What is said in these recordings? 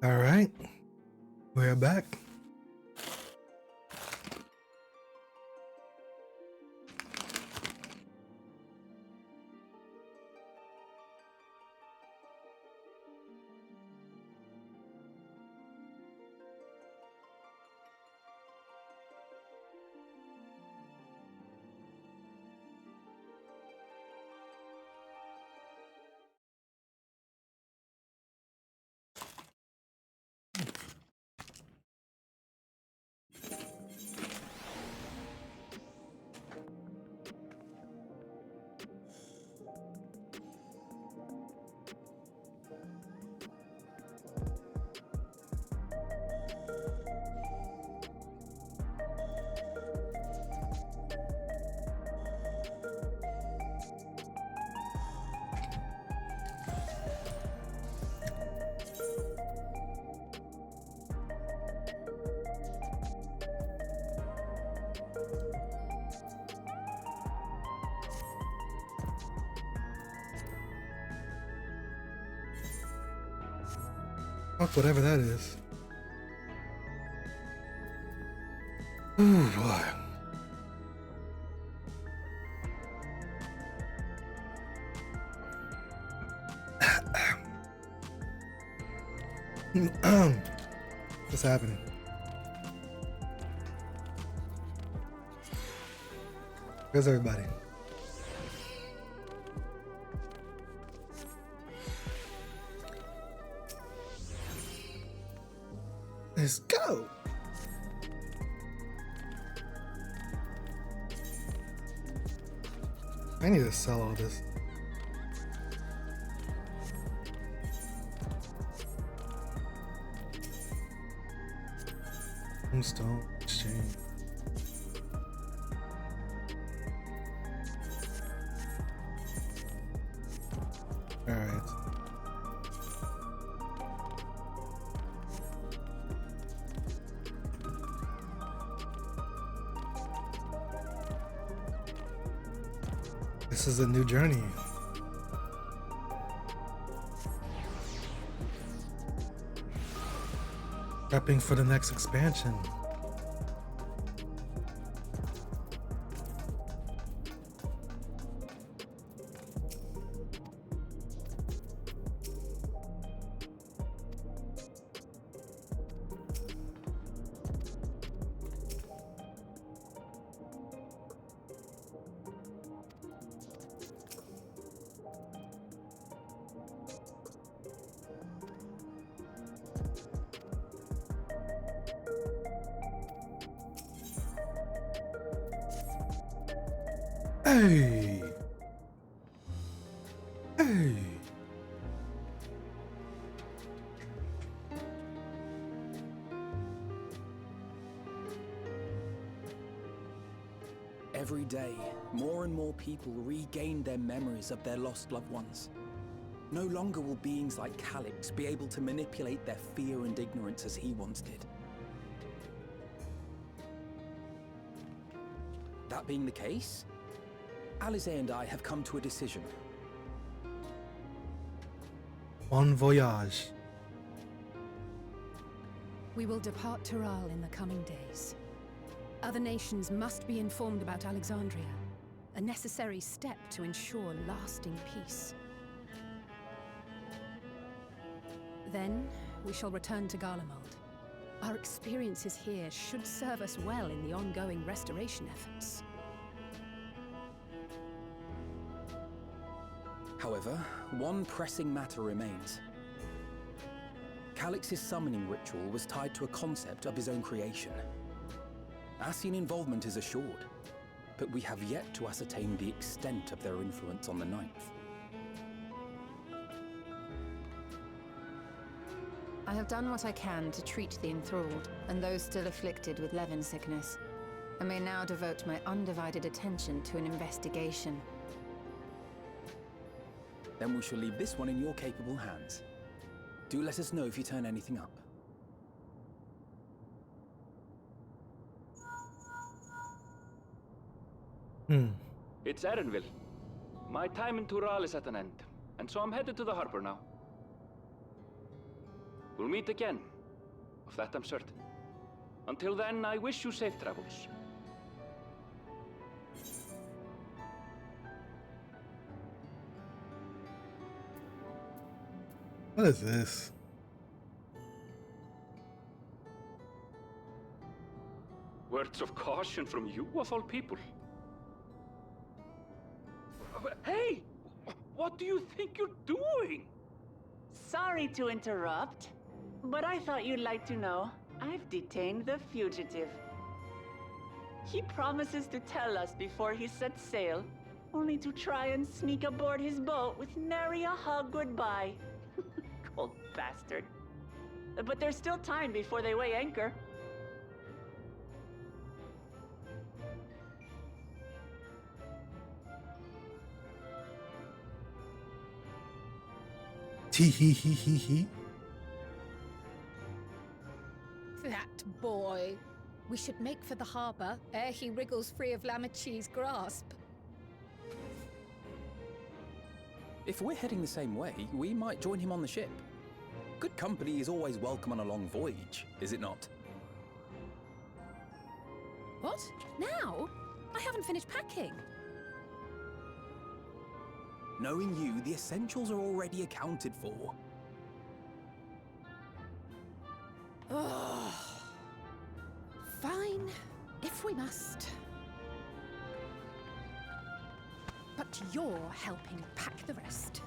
All right, we're back. Fuck whatever that is. Oh boy. What's happening? Where's everybody? Let's go. I need to sell all this. Stone exchange. All right. This is a new journey. Prepping for the next expansion. Hey! Hey! Every day, more and more people regain their memories of their lost loved ones. No longer will beings like Calix be able to manipulate their fear and ignorance as he once did. That being the case, Alize and I have come to a decision. Bon voyage. We will depart Tiral in the coming days. Other nations must be informed about Alexandria, a necessary step to ensure lasting peace. Then, we shall return to Garlemald. Our experiences here should serve us well in the ongoing restoration efforts. However, one pressing matter remains. Calix's summoning ritual was tied to a concept of his own creation. Ascian involvement is assured, but we have yet to ascertain the extent of their influence on the Ninth. I have done what I can to treat the enthralled and those still afflicted with Levin sickness. I may now devote my undivided attention to an investigation. Then we shall leave this one in your capable hands. Do let us know if you turn anything up. It's Erenville. My time in Tural is at an end, and so I'm headed to the harbor now. We'll meet again. Of that I'm certain. Until then, I wish you safe travels. What is this? Words of caution from you, of all people. Hey! What do you think you're doing? Sorry to interrupt, but I thought you'd like to know. I've detained the fugitive. He promises to tell us before he sets sail, only to try and sneak aboard his boat with nary a hug goodbye. Cold bastard. But there's still time before they weigh anchor. Tee hee hee hee hee. That boy. We should make for the harbor ere he wriggles free of Lamachi's grasp. If we're heading the same way, we might join him on the ship. Good company is always welcome on a long voyage, is it not? What? Now? I haven't finished packing. Knowing you, the essentials are already accounted for. Ugh. Fine, if we must. But you're helping pack the rest.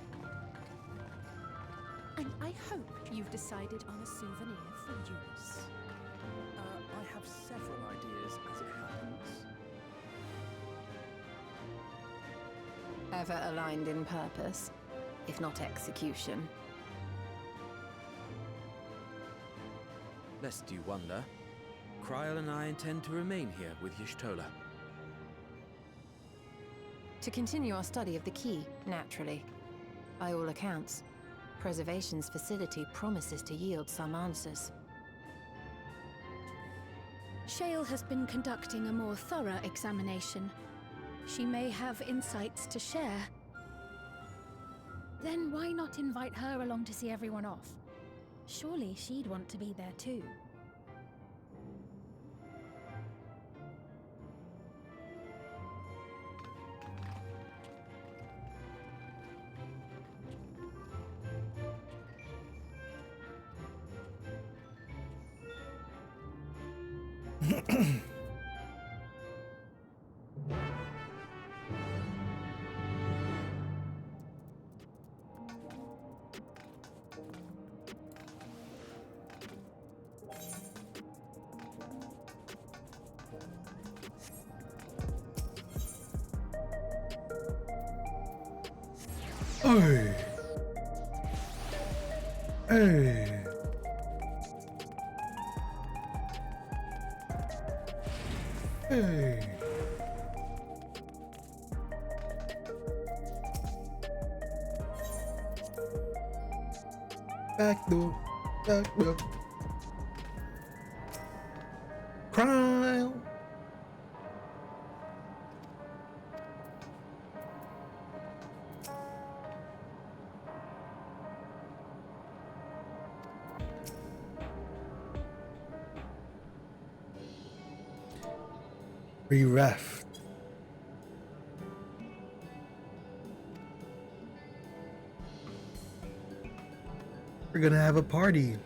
And I hope you've decided on a souvenir for use. I have several ideas, as it happens. Ever aligned in purpose, if not execution. Lest you wonder, Krile and I intend to remain here with Y'shtola. To continue our study of the key, naturally. By all accounts, Preservation's facility promises to yield some answers. Shale has been conducting a more thorough examination. She may have insights to share. Then why not invite her along to see everyone off? Surely she'd want to be there too. Hey. Hey. Hey. Back door. Back door. Crime. Bereft. We're gonna have a party.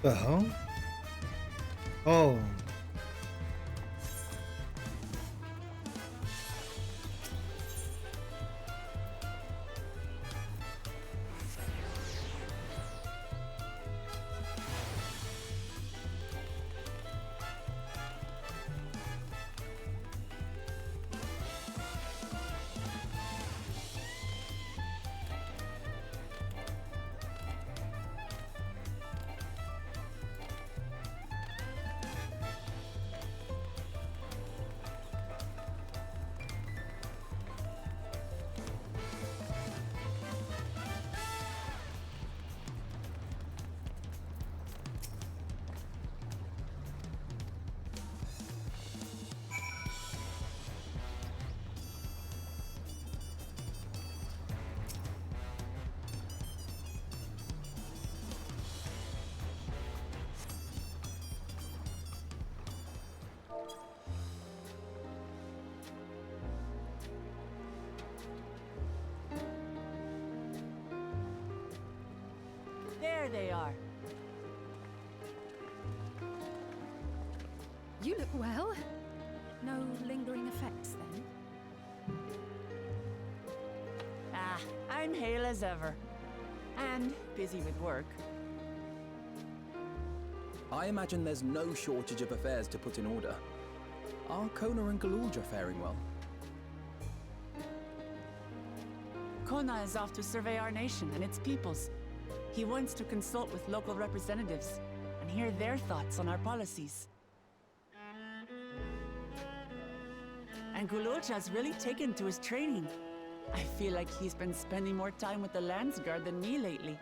The hell? Oh. There they are. You look well. No lingering effects, then? Ah, I'm hale as ever. And busy with work. I imagine there's no shortage of affairs to put in order. Are Kona and Galulja faring well? Kona is off to survey our nation and its peoples. He wants to consult with local representatives and hear their thoughts on our policies. And Galulja's really taken to his training. I feel like he's been spending more time with the Landsguard than me lately.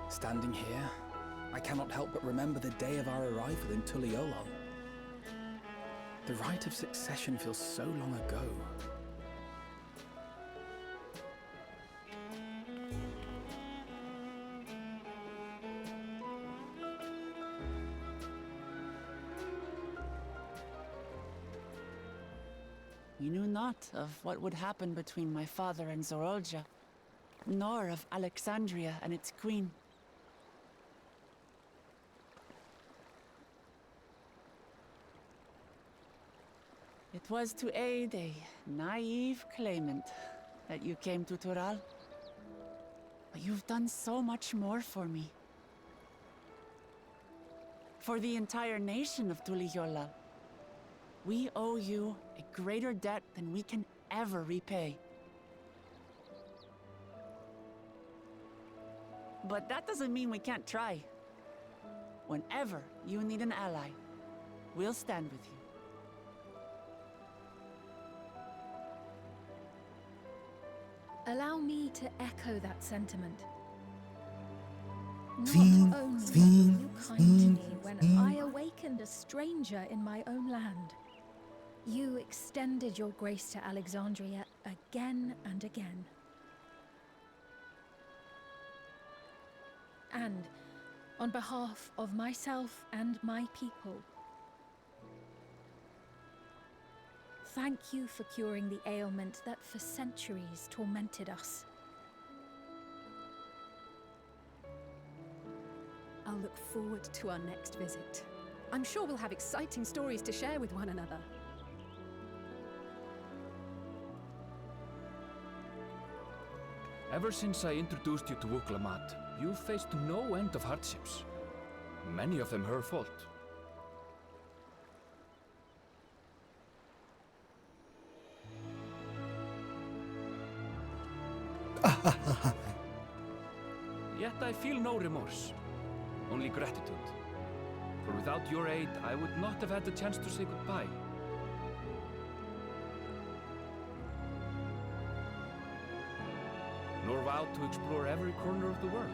Standing here, I cannot help but remember the day of our arrival in Tuliolol. The rite of succession feels so long ago. You knew not of what would happen between my father and Zorolja, nor of Alexandria and its queen. It was to aid a naive claimant that you came to Tural. But you've done so much more for me. For the entire nation of Tuliyollal. We owe you a greater debt than we can ever repay. But that doesn't mean we can't try. Whenever you need an ally, we'll stand with you. Allow me to echo that sentiment. Not Fiend, only were fiend, you kind to me fiend, when fiend. I awakened a stranger in my own land, you extended your grace to Alexandria again and again. And on behalf of myself and my people, thank you for curing the ailment that for centuries tormented us. I'll look forward to our next visit. I'm sure we'll have exciting stories to share with one another. Ever since I introduced you to Wuklamat, you've faced no end of hardships. Many of them her fault. Yet I feel no remorse, only gratitude. For without your aid, I would not have had the chance to say goodbye. Nor vowed to explore every corner of the world.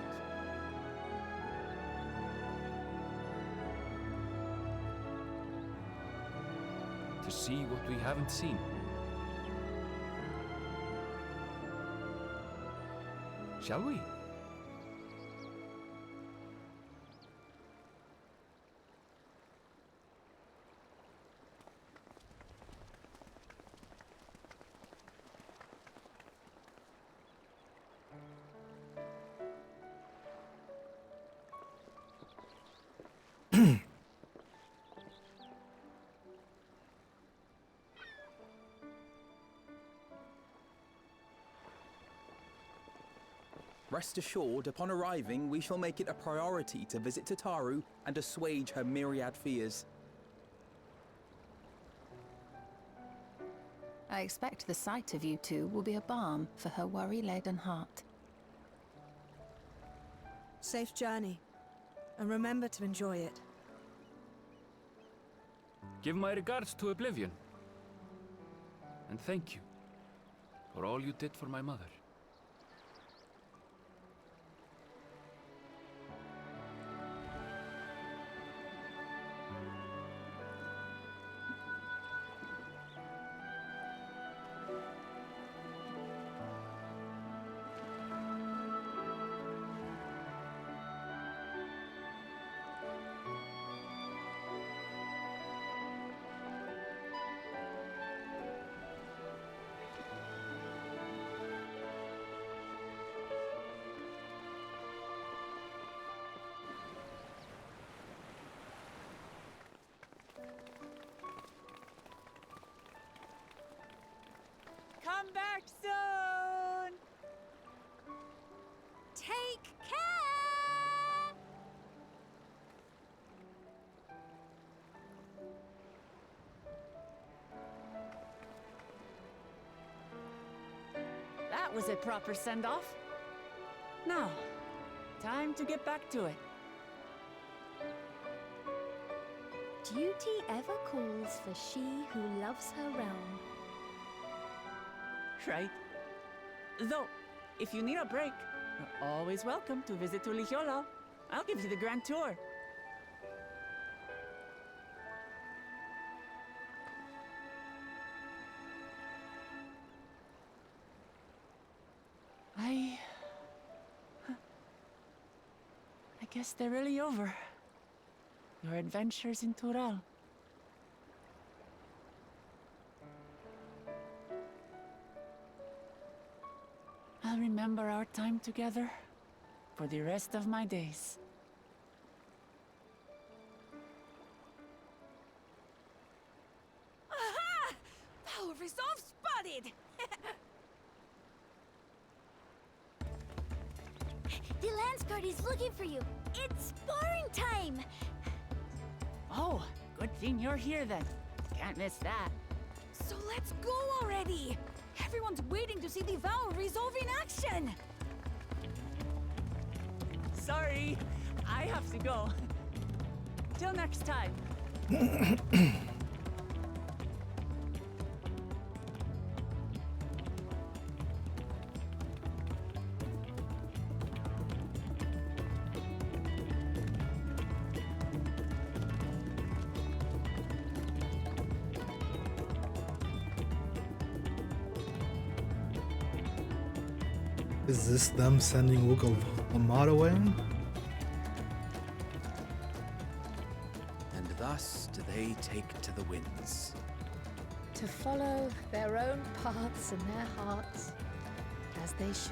To see what we haven't seen. Shall we? Rest assured, upon arriving, we shall make it a priority to visit Tataru and assuage her myriad fears. I expect the sight of you two will be a balm for her worry-laden heart. Safe journey. And remember to enjoy it. Give my regards to Oblivion. And thank you for all you did for my mother. Come back soon! Take care! That was a proper send-off. Now, time to get back to it. Duty ever calls for she who loves her realm. Right. Though, if you need a break, you're always welcome to visit Tulijola. I'll give you the grand tour. I guess they're really over. Your adventures in Tural. I'll remember our time together for the rest of my days. Aha! Power resolve spotted! The Lance Party's looking for you. It's sparring time! Oh, good thing you're here then. Can't miss that. So let's go already! Everyone's waiting to see the Vow resolve in action! Sorry, I have to go. Till next time. Is this them sending Wook of Ahmad away? And thus do they take to the winds. To follow their own paths and their hearts, as they should.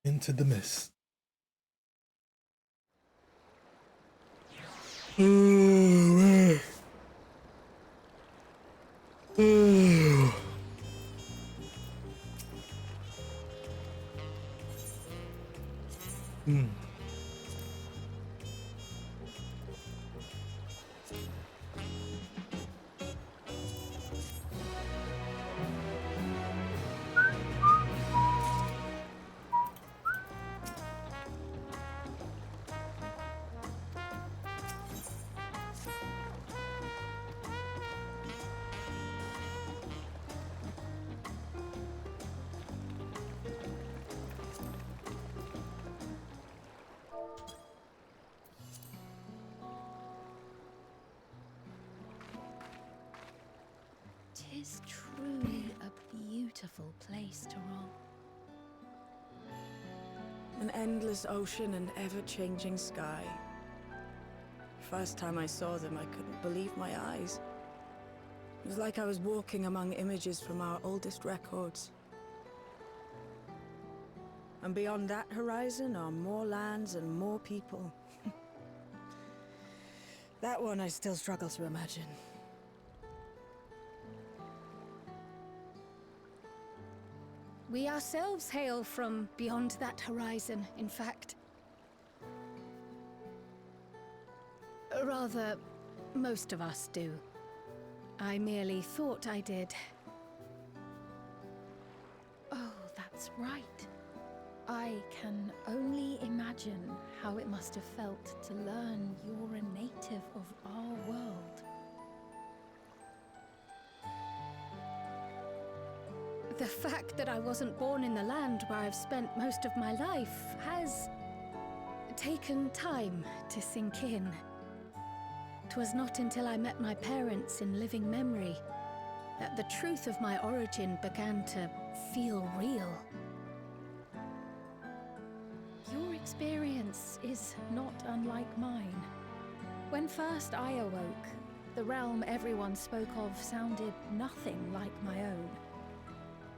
Into the mist. Tis truly a beautiful place to roam. An endless ocean and ever-changing sky. First time I saw them, I couldn't believe my eyes. It was like I was walking among images from our oldest records. And beyond that horizon are more lands and more people. That one I still struggle to imagine. We ourselves hail from beyond that horizon, in fact. Rather, most of us do. I merely thought I did. Oh, that's right. I can only imagine how it must have felt to learn you're a native of our world. The fact that I wasn't born in the land where I've spent most of my life has taken time to sink in. 'Twas not until I met my parents in living memory that the truth of my origin began to feel real. Your experience is not unlike mine. When first I awoke, the realm everyone spoke of sounded nothing like my own.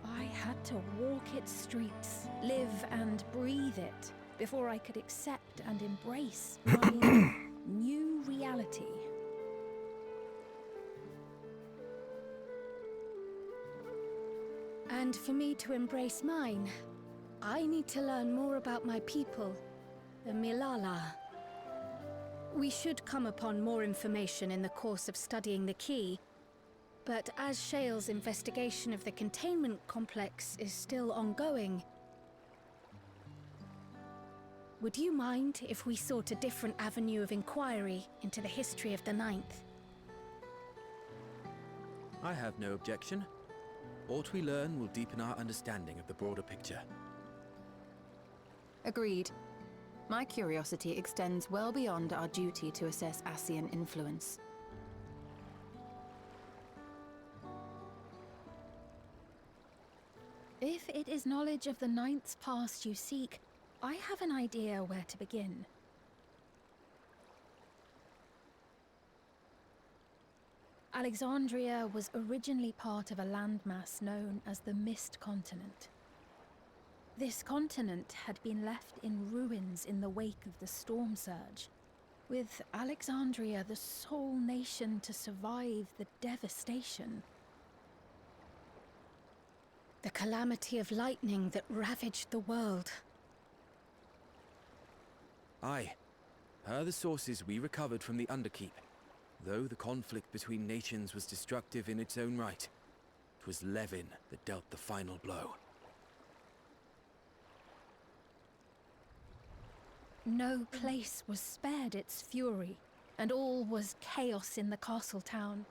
I had to walk its streets, live and breathe it, before I could accept and embrace my new reality. And for me to embrace mine, I need to learn more about my people, the Milala. We should come upon more information in the course of studying the key, but as Shale's investigation of the containment complex is still ongoing, would you mind if we sought a different avenue of inquiry into the history of the Ninth? I have no objection. What we learn will deepen our understanding of the broader picture. Agreed. My curiosity extends well beyond our duty to assess Ascian influence. If it is knowledge of the Ninth's past you seek, I have an idea where to begin. Alexandria was originally part of a landmass known as the Mist Continent. This continent had been left in ruins in the wake of the storm surge, with Alexandria the sole nation to survive the devastation. The calamity of lightning that ravaged the world. Aye. Per the sources we recovered from the Underkeep, though the conflict between nations was destructive in its own right, it was Levin that dealt the final blow. No place was spared its fury, and all was chaos in the castle town.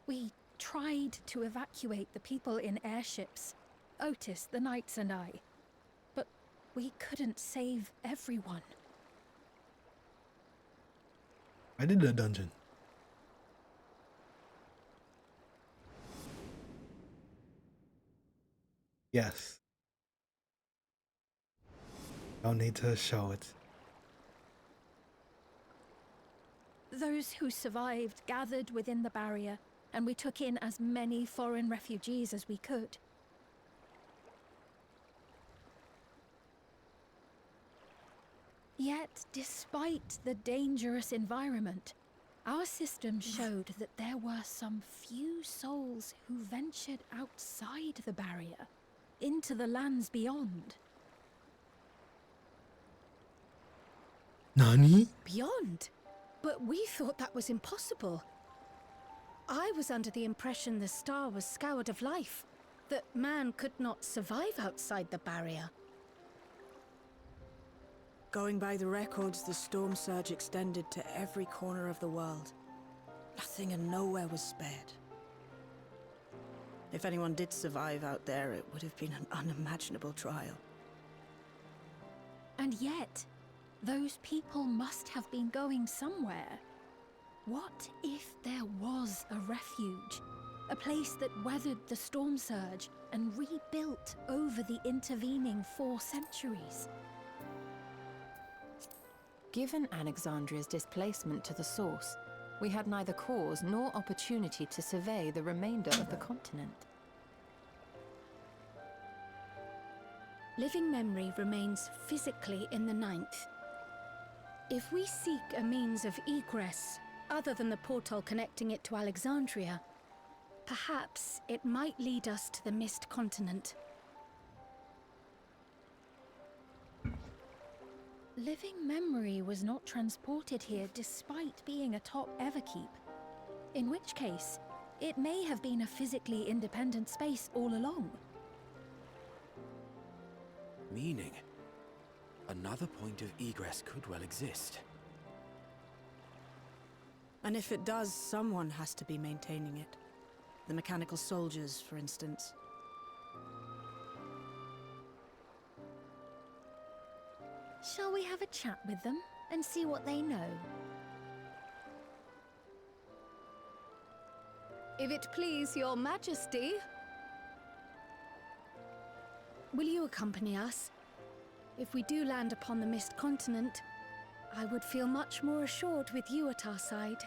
We tried to evacuate the people in airships, Otis, the knights and I, but we couldn't save everyone. I did the dungeon. Yes. Don't need to show it. Those who survived gathered within the barrier, and we took in as many foreign refugees as we could. Yet, despite the dangerous environment, our system showed that there were some few souls who ventured outside the barrier, into the lands beyond. Nani? Beyond? But we thought that was impossible. I was under the impression the star was scoured of life, that man could not survive outside the barrier. Going by the records, the storm surge extended to every corner of the world. Nothing and nowhere was spared. If anyone did survive out there, it would have been an unimaginable trial. And yet, those people must have been going somewhere. What if there was a refuge? A place that weathered the storm surge and rebuilt over the intervening 4 centuries? Given Alexandria's displacement to the source, We had neither cause nor opportunity to survey the remainder of the continent. Living memory remains physically in the Ninth. If we seek a means of egress other than the portal connecting it to Alexandria, perhaps it might lead us to the Mist Continent. Living memory was not transported here despite being atop Everkeep. In which case, it may have been a physically independent space all along. Meaning, another point of egress could well exist. And if it does, someone has to be maintaining it. The mechanical soldiers, for instance. Shall we have a chat with them and see what they know? If it please your majesty. Will you accompany us? If we do land upon the Mist Continent, I would feel much more assured with you at our side.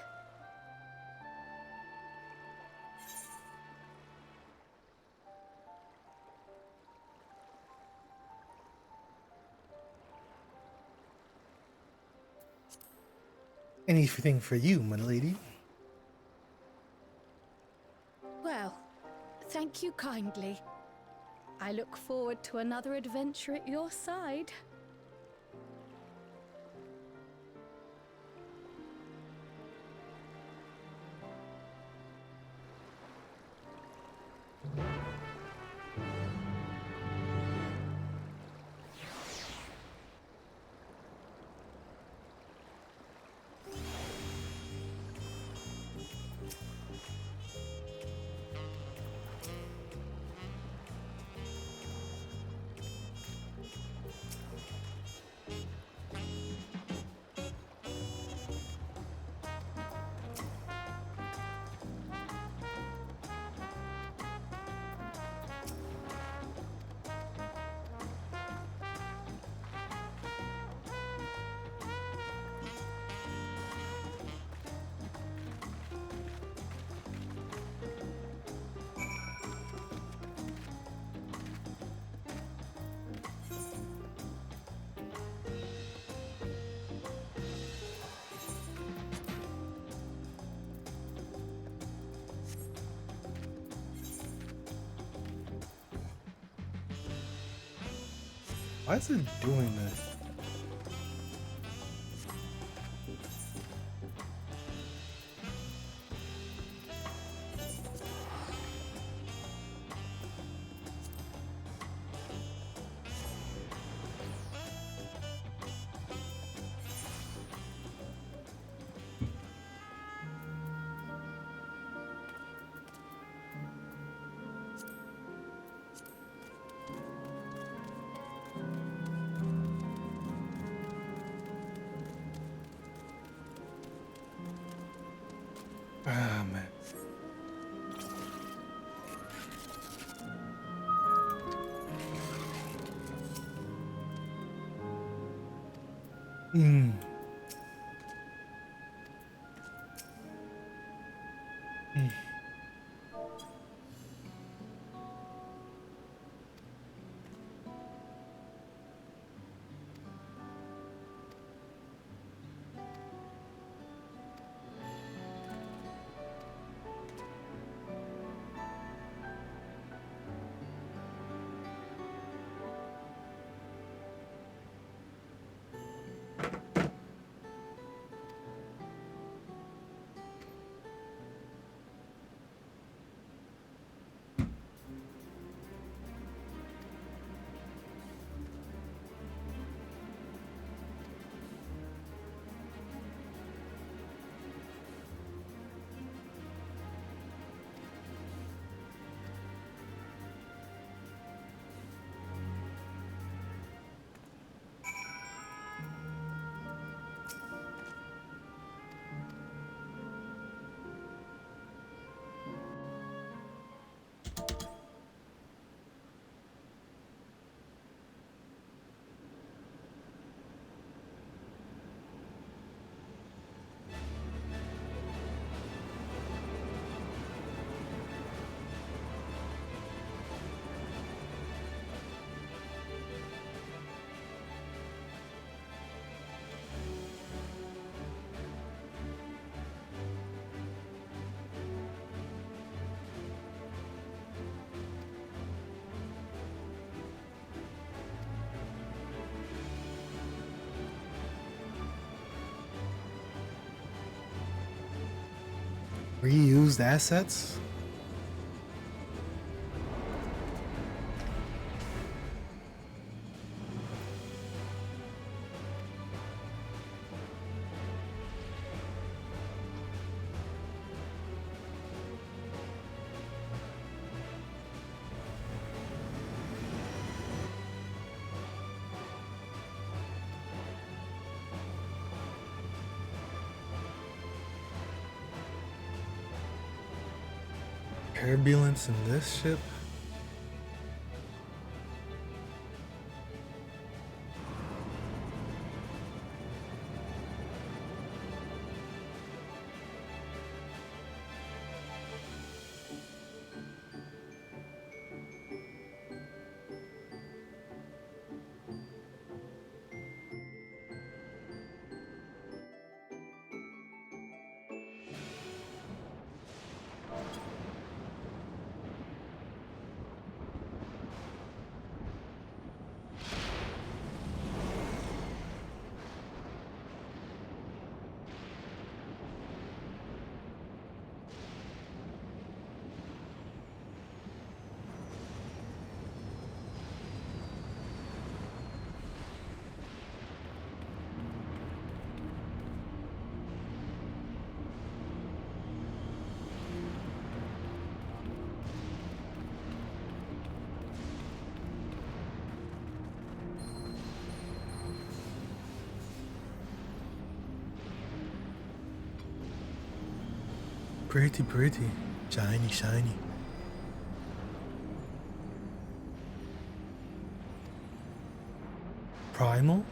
Anything for you, my lady. Well, thank you kindly. I look forward to another adventure at your side. Why is it doing this? Ah, man. Hmm. Reused assets? Turbulence in this ship? Pretty, pretty. Shiny, shiny. Primal?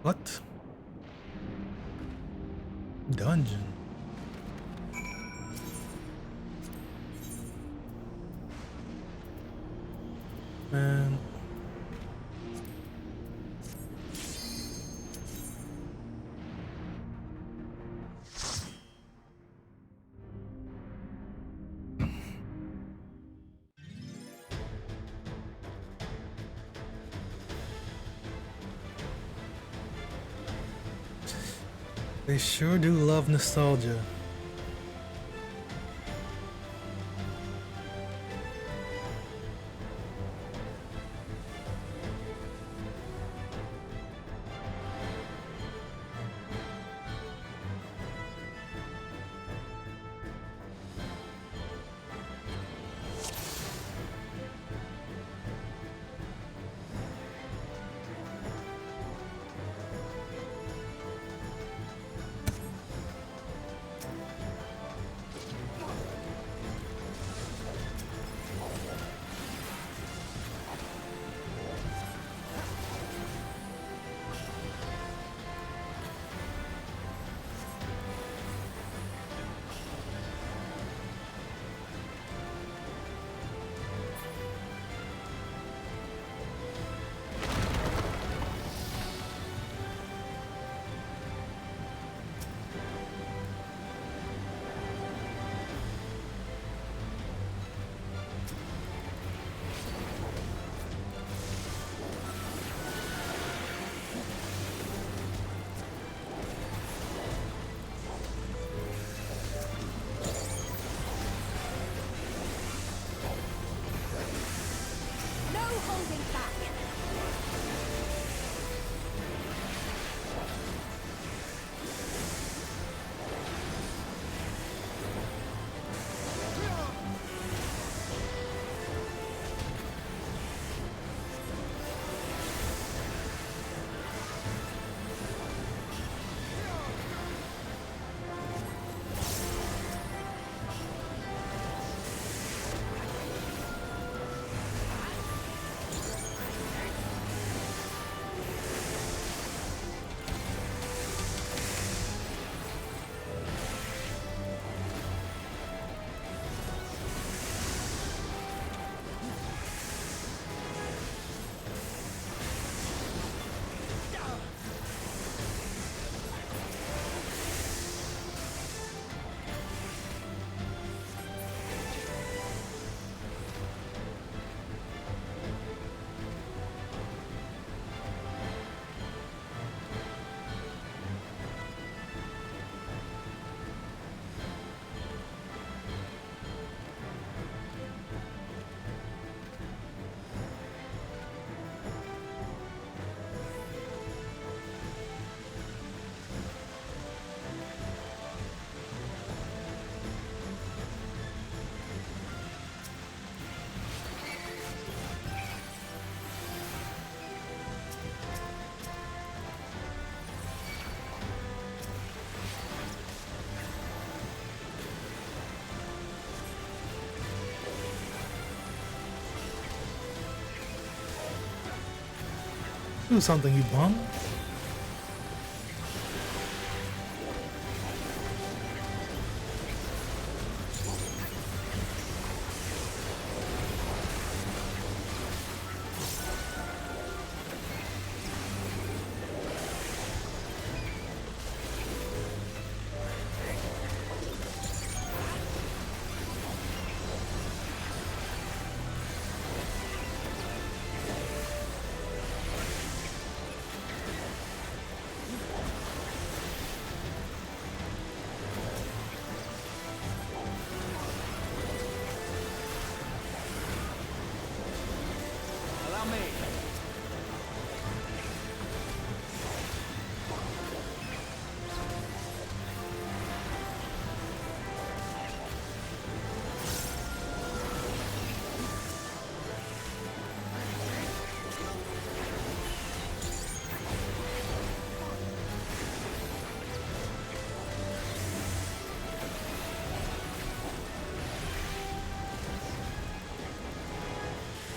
What? dungeon. Man. They sure do love nostalgia. Do something, you bum.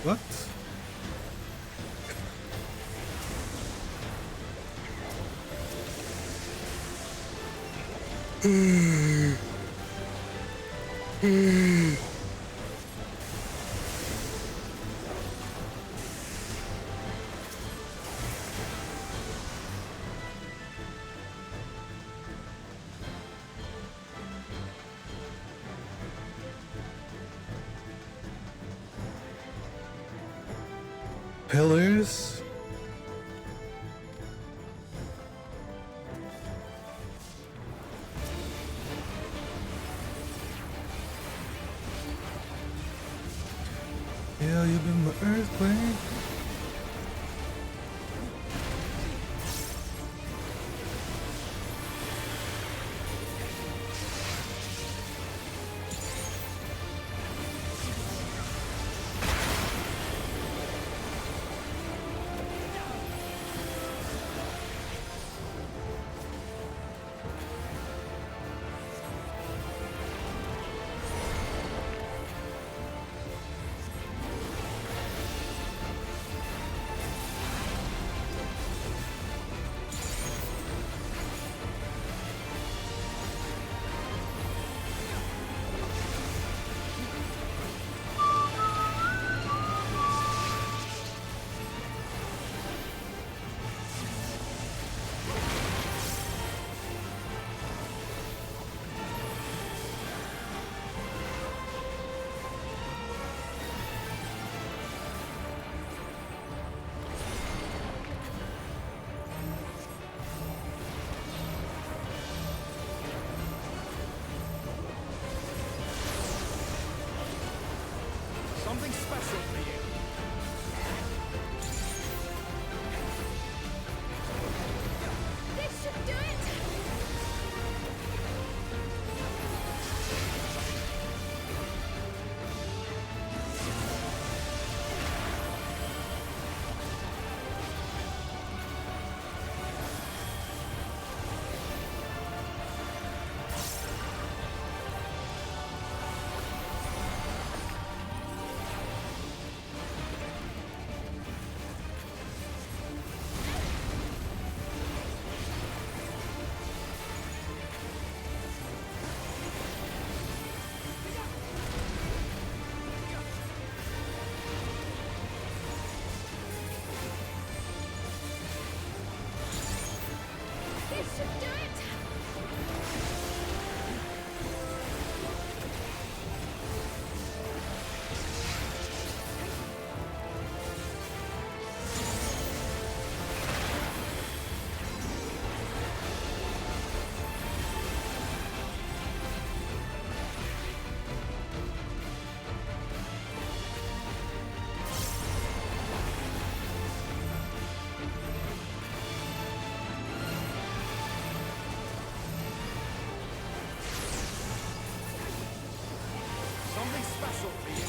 What? Pillars? Yeah, you've been the earthquake. Something special for you. This should do it! This should do it! Something special for you.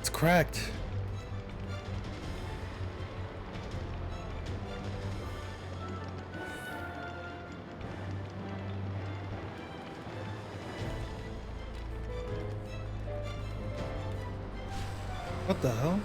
It's cracked. What the hell?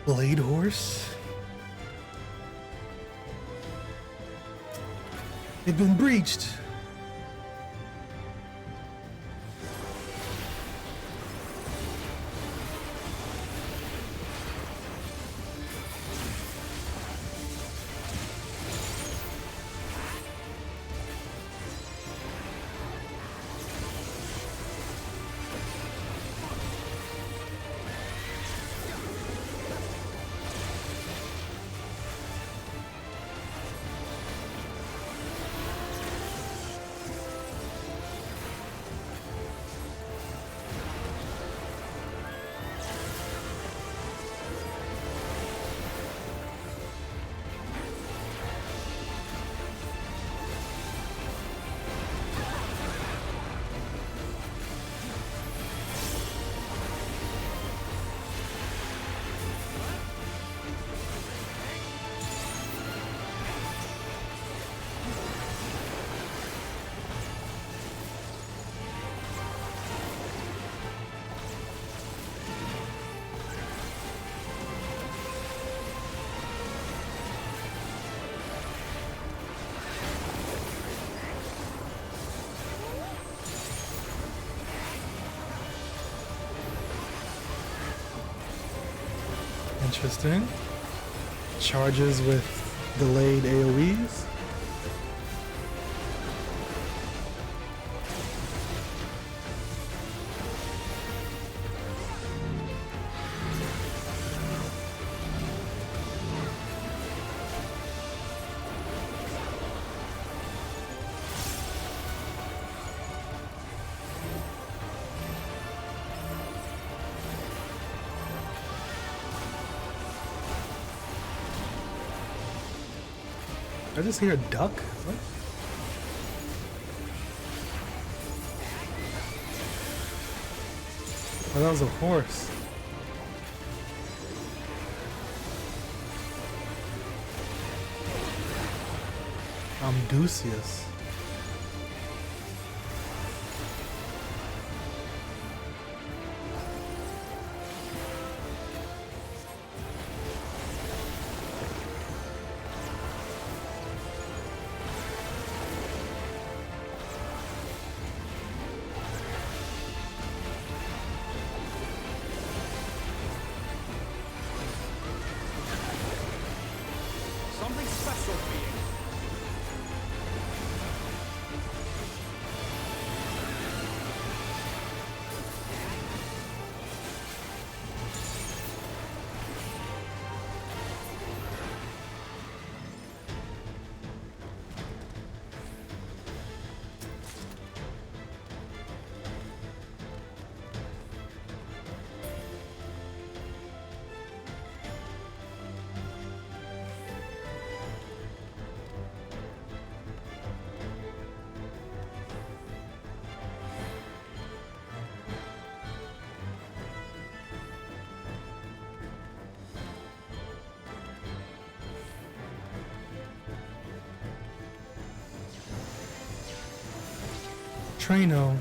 Blade horse? They've been breached. Interesting. Charges with delayed AoEs. I just hear a duck? What? Oh, that was a horse. Amdusius. Something special for you. Traino.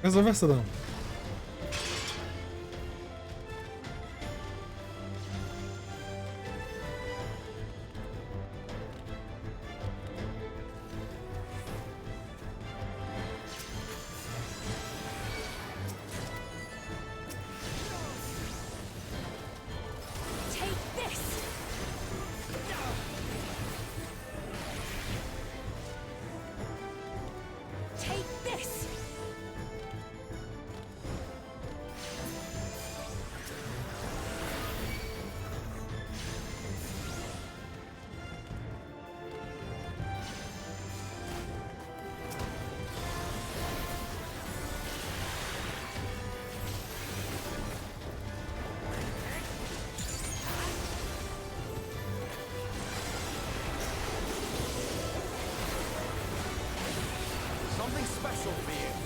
Where's the rest of them? Something special for you.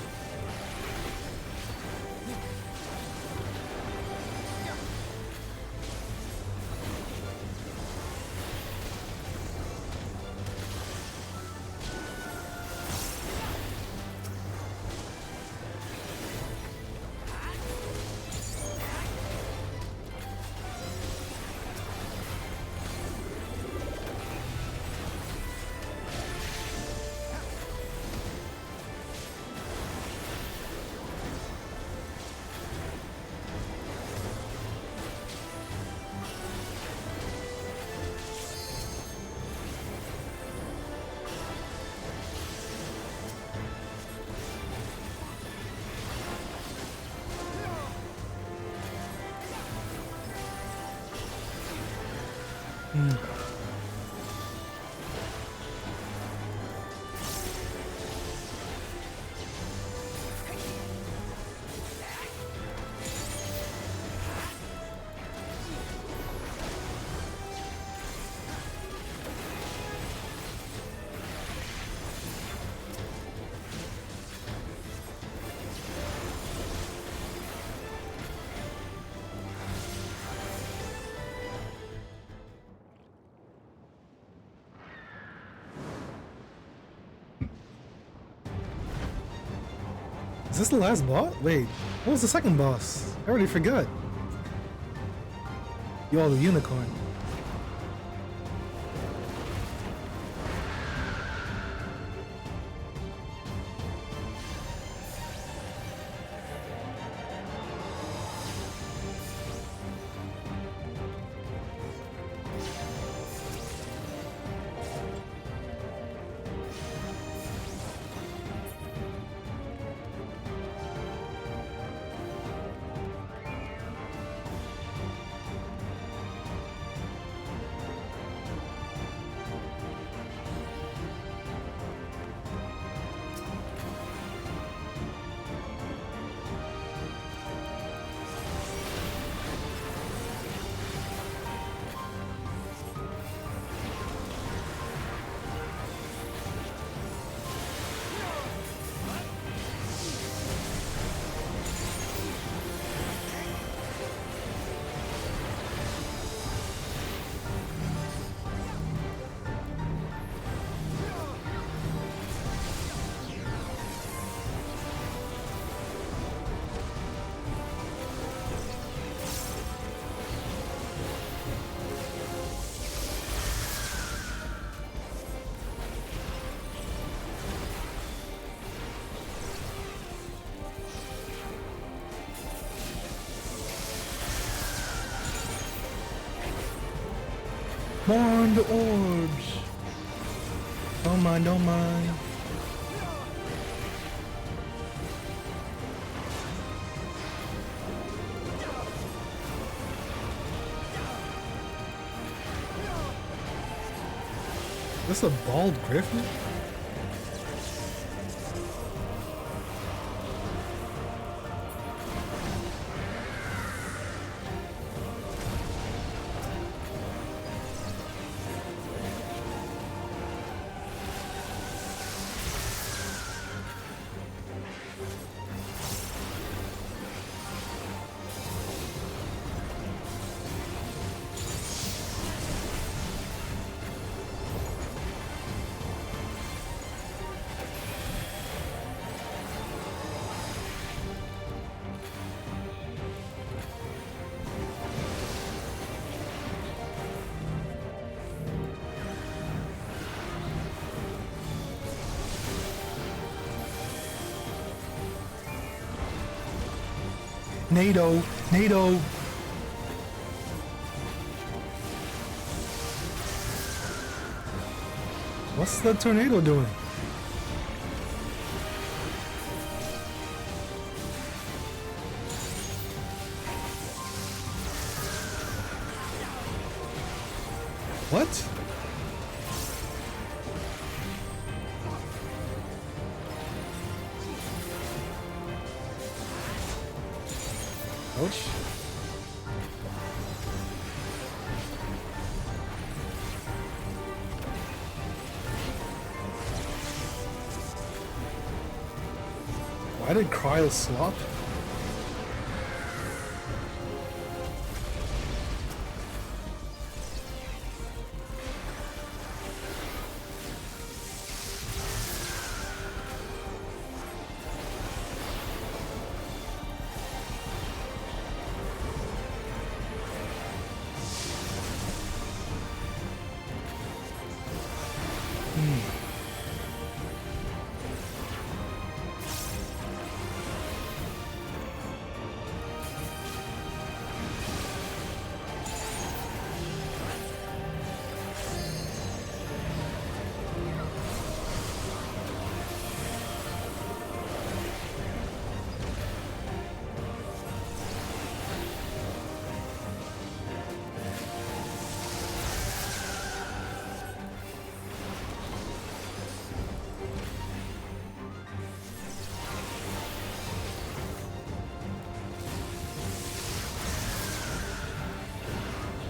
Is this the last boss? Wait, what was the second boss? I already forgot. Yo, the unicorn. More on the orbs. Don't mind, don't mind. This a bald griffin? NATO. NATO. What's the tornado doing? What? Ouch. Why did Krile slop?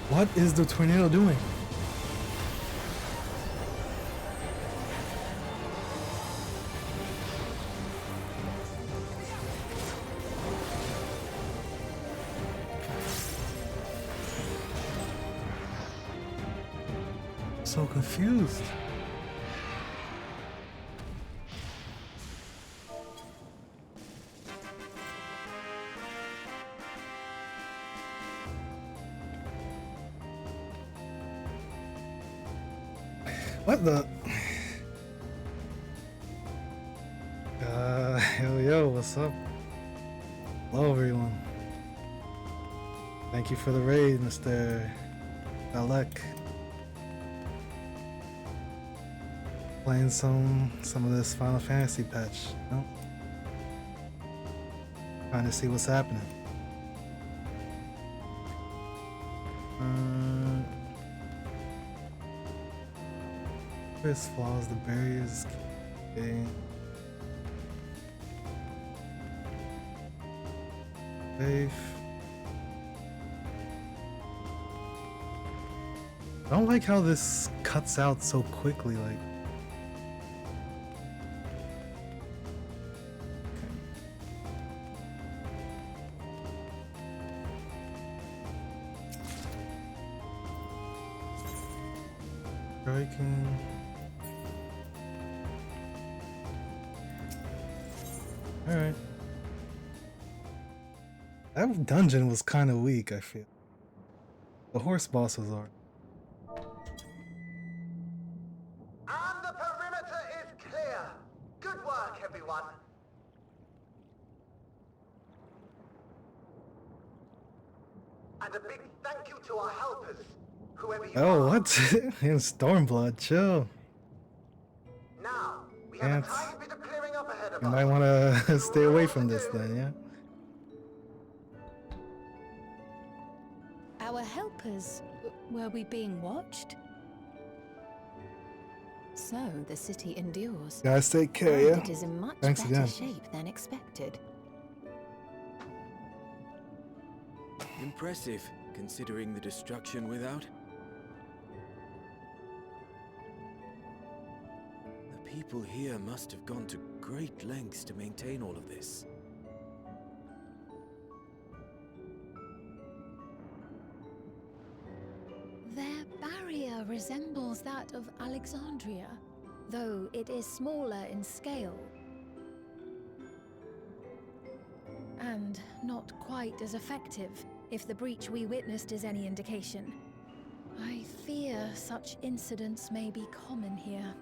What is the tornado doing? So confused. What the? Yo, what's up? Hello, everyone. Thank you for the raid, Mr. Alec. Playing some of this Final Fantasy patch. No? Trying to see what's happening. Chris flaws the barriers. Okay. Safe. I don't like how this cuts out so quickly, like. Striking. Alright. That dungeon was kind of weak, I feel. The horse boss was alright. And the perimeter is clear. Good work, everyone. And a big thank you to our helpers, whoever you are. Oh, what? In Stormblood, chill. Now, we have a tiny bit of clearing up ahead of You us. might want to stay away from this then, yeah? Our helpers, were we being watched? So, the city endures. Guys, take care, And yeah? it is in much Thanks better again. shape than expected. Impressive, considering the destruction without. The people here must have gone to great lengths to maintain all of this. Their barrier resembles that of Alexandria, though it is smaller in scale. And not quite as effective, if the breach we witnessed is any indication. I fear such incidents may be common here.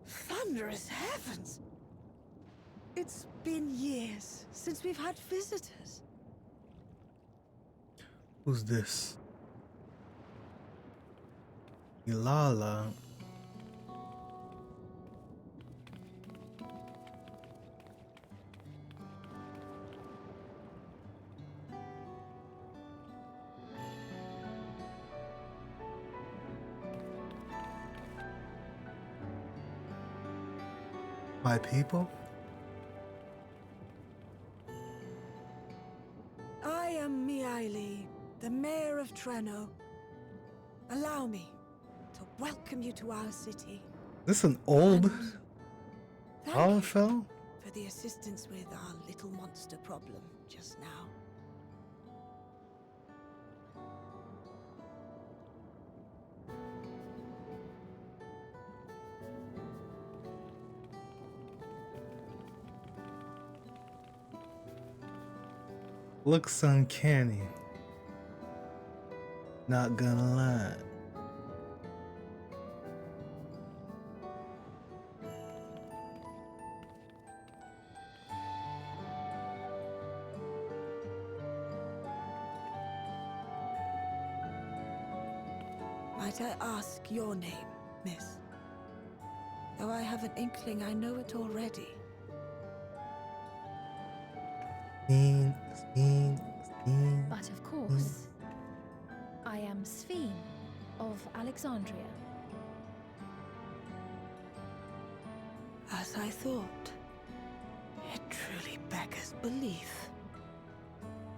Thunderous heavens! It's been years since we've had visitors. Who's this? Ilala. My people? I am Krile, the mayor of Treno. Allow me to welcome you to our city. This an old Thank Alfel? you for the assistance with our little monster problem just now. Looks uncanny. Not gonna lie. Might I ask your name, miss? Though I have an inkling I know it already. But of course, I am Sphene of Alexandria. As I thought. It truly beggars belief.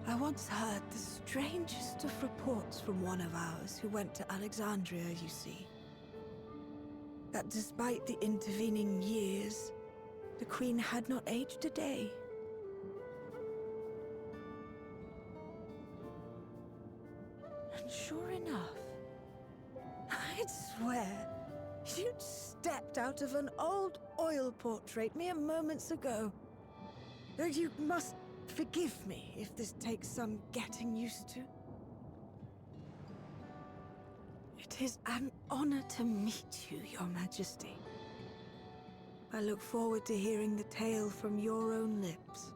I once heard the strangest of reports from one of ours who went to Alexandria, you see. That despite the intervening years, the Queen had not aged a day. And sure enough, I'd swear you'd stepped out of an old oil portrait mere moments ago. Though you must forgive me if this takes some getting used to. It is an honor to meet you, Your Majesty. I look forward to hearing the tale from your own lips.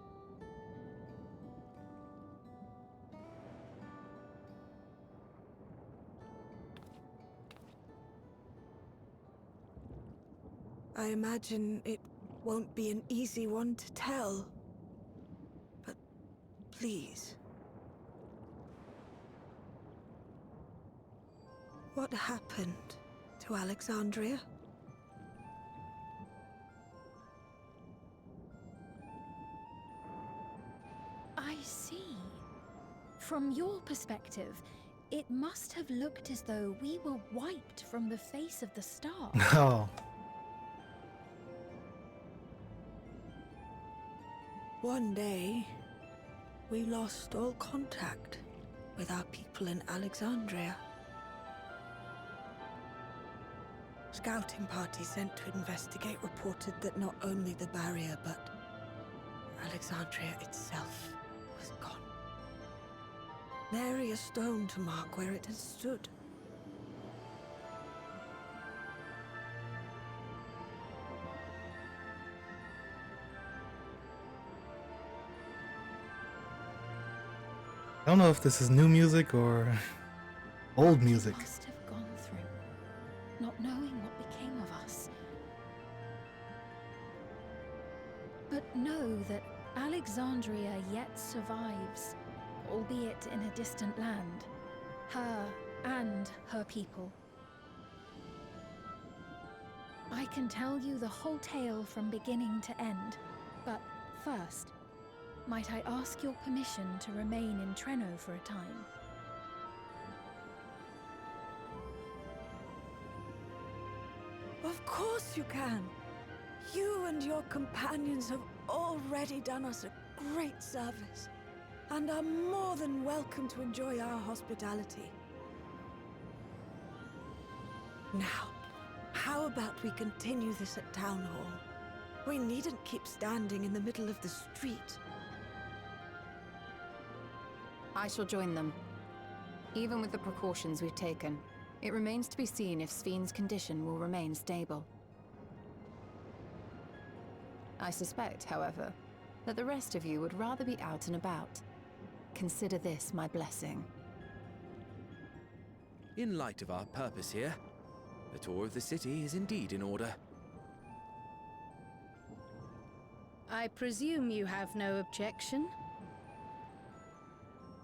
I imagine it won't be an easy one to tell. But please. What happened to Alexandria? I see. From your perspective, it must have looked as though we were wiped from the face of the star. Oh. One day, we lost all contact with our people in Alexandria. Scouting party sent to investigate reported that not only the barrier, but Alexandria itself was gone. Nary a stone to mark where it had stood. I don't know if this is new music or old music. What we must have gone through, not knowing what became of us. But know that Alexandria yet survives, albeit in a distant land. Her and her people. I can tell you the whole tale from beginning to end, but first, might I ask your permission to remain in Treno for a time? Of course you can. You and your companions have already done us a great service, and are more than welcome to enjoy our hospitality. Now, how about we continue this at Town Hall? We needn't keep standing in the middle of the street. I shall join them. Even with the precautions we've taken, it remains to be seen if Sphene's condition will remain stable. I suspect, however, that the rest of you would rather be out and about. Consider this my blessing. In light of our purpose here, a tour of the city is indeed in order. I presume you have no objection?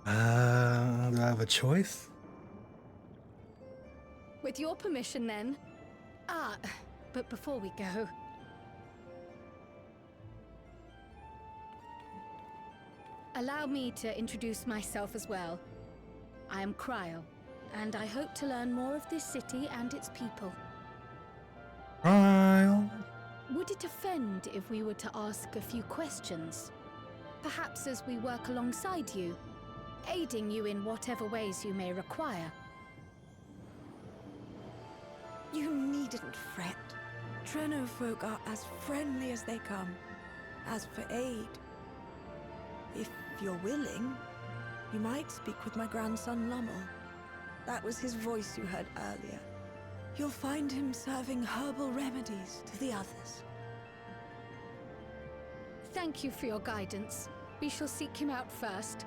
Do I have a choice? With your permission, then. But before we go... allow me to introduce myself as well. I am Krile, and I hope to learn more of this city and its people. Krile. Would it offend if we were to ask a few questions? Perhaps as we work alongside you, aiding you in whatever ways you may require. You needn't fret. Treno folk are as friendly as they come. As for aid, if you're willing, you might speak with my grandson Lummel. That was his voice you heard earlier. You'll find him serving herbal remedies to the others. Thank you for your guidance. We shall seek him out first.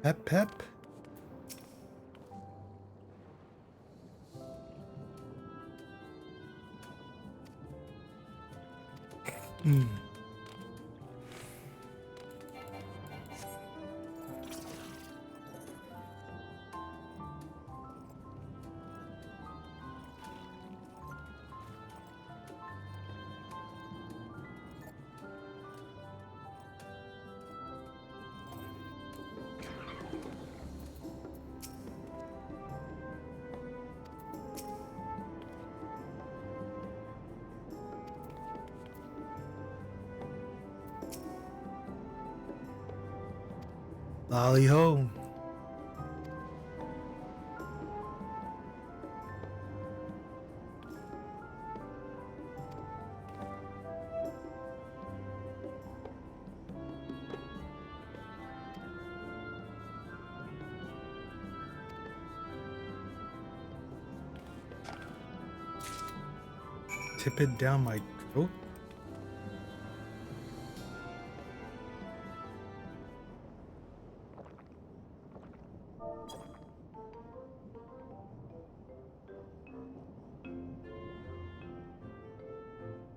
Pep pep. Lolly ho. Tip it down my throat.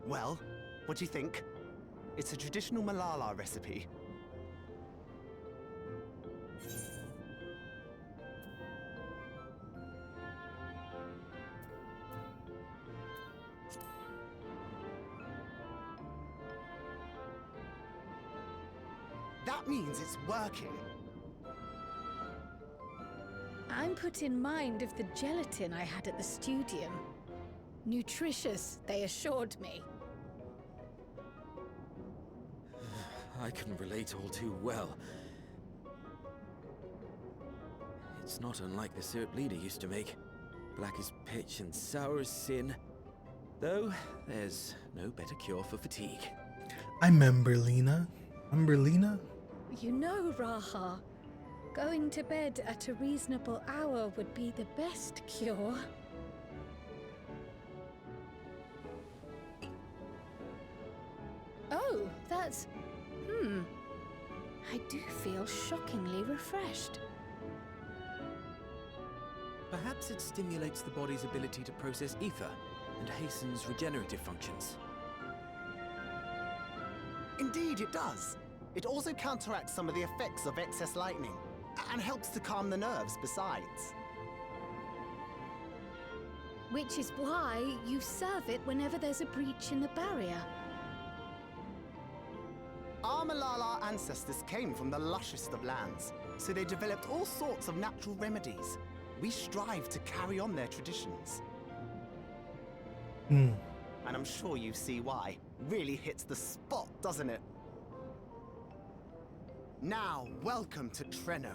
Well, what do you think? It's a traditional Malala recipe. That means it's working. I'm put in mind of the gelatin I had at the studium. Nutritious, they assured me. I can relate all too well. It's not unlike the syrup leader used to make. Black as pitch and sour as sin. Though, there's no better cure for fatigue. I remember Lena. Remember Lena? You know, Raha, going to bed at a reasonable hour would be the best cure. Oh, that's... I do feel shockingly refreshed. Perhaps it stimulates the body's ability to process ether and hastens regenerative functions. Indeed, it does. It also counteracts some of the effects of excess lightning, and helps to calm the nerves besides. Which is why you serve it whenever there's a breach in the barrier. Our Malala ancestors came from the lushest of lands, so they developed all sorts of natural remedies. We strive to carry on their traditions. and I'm sure you see why. Really hits the spot, doesn't it? Now, welcome to Treno.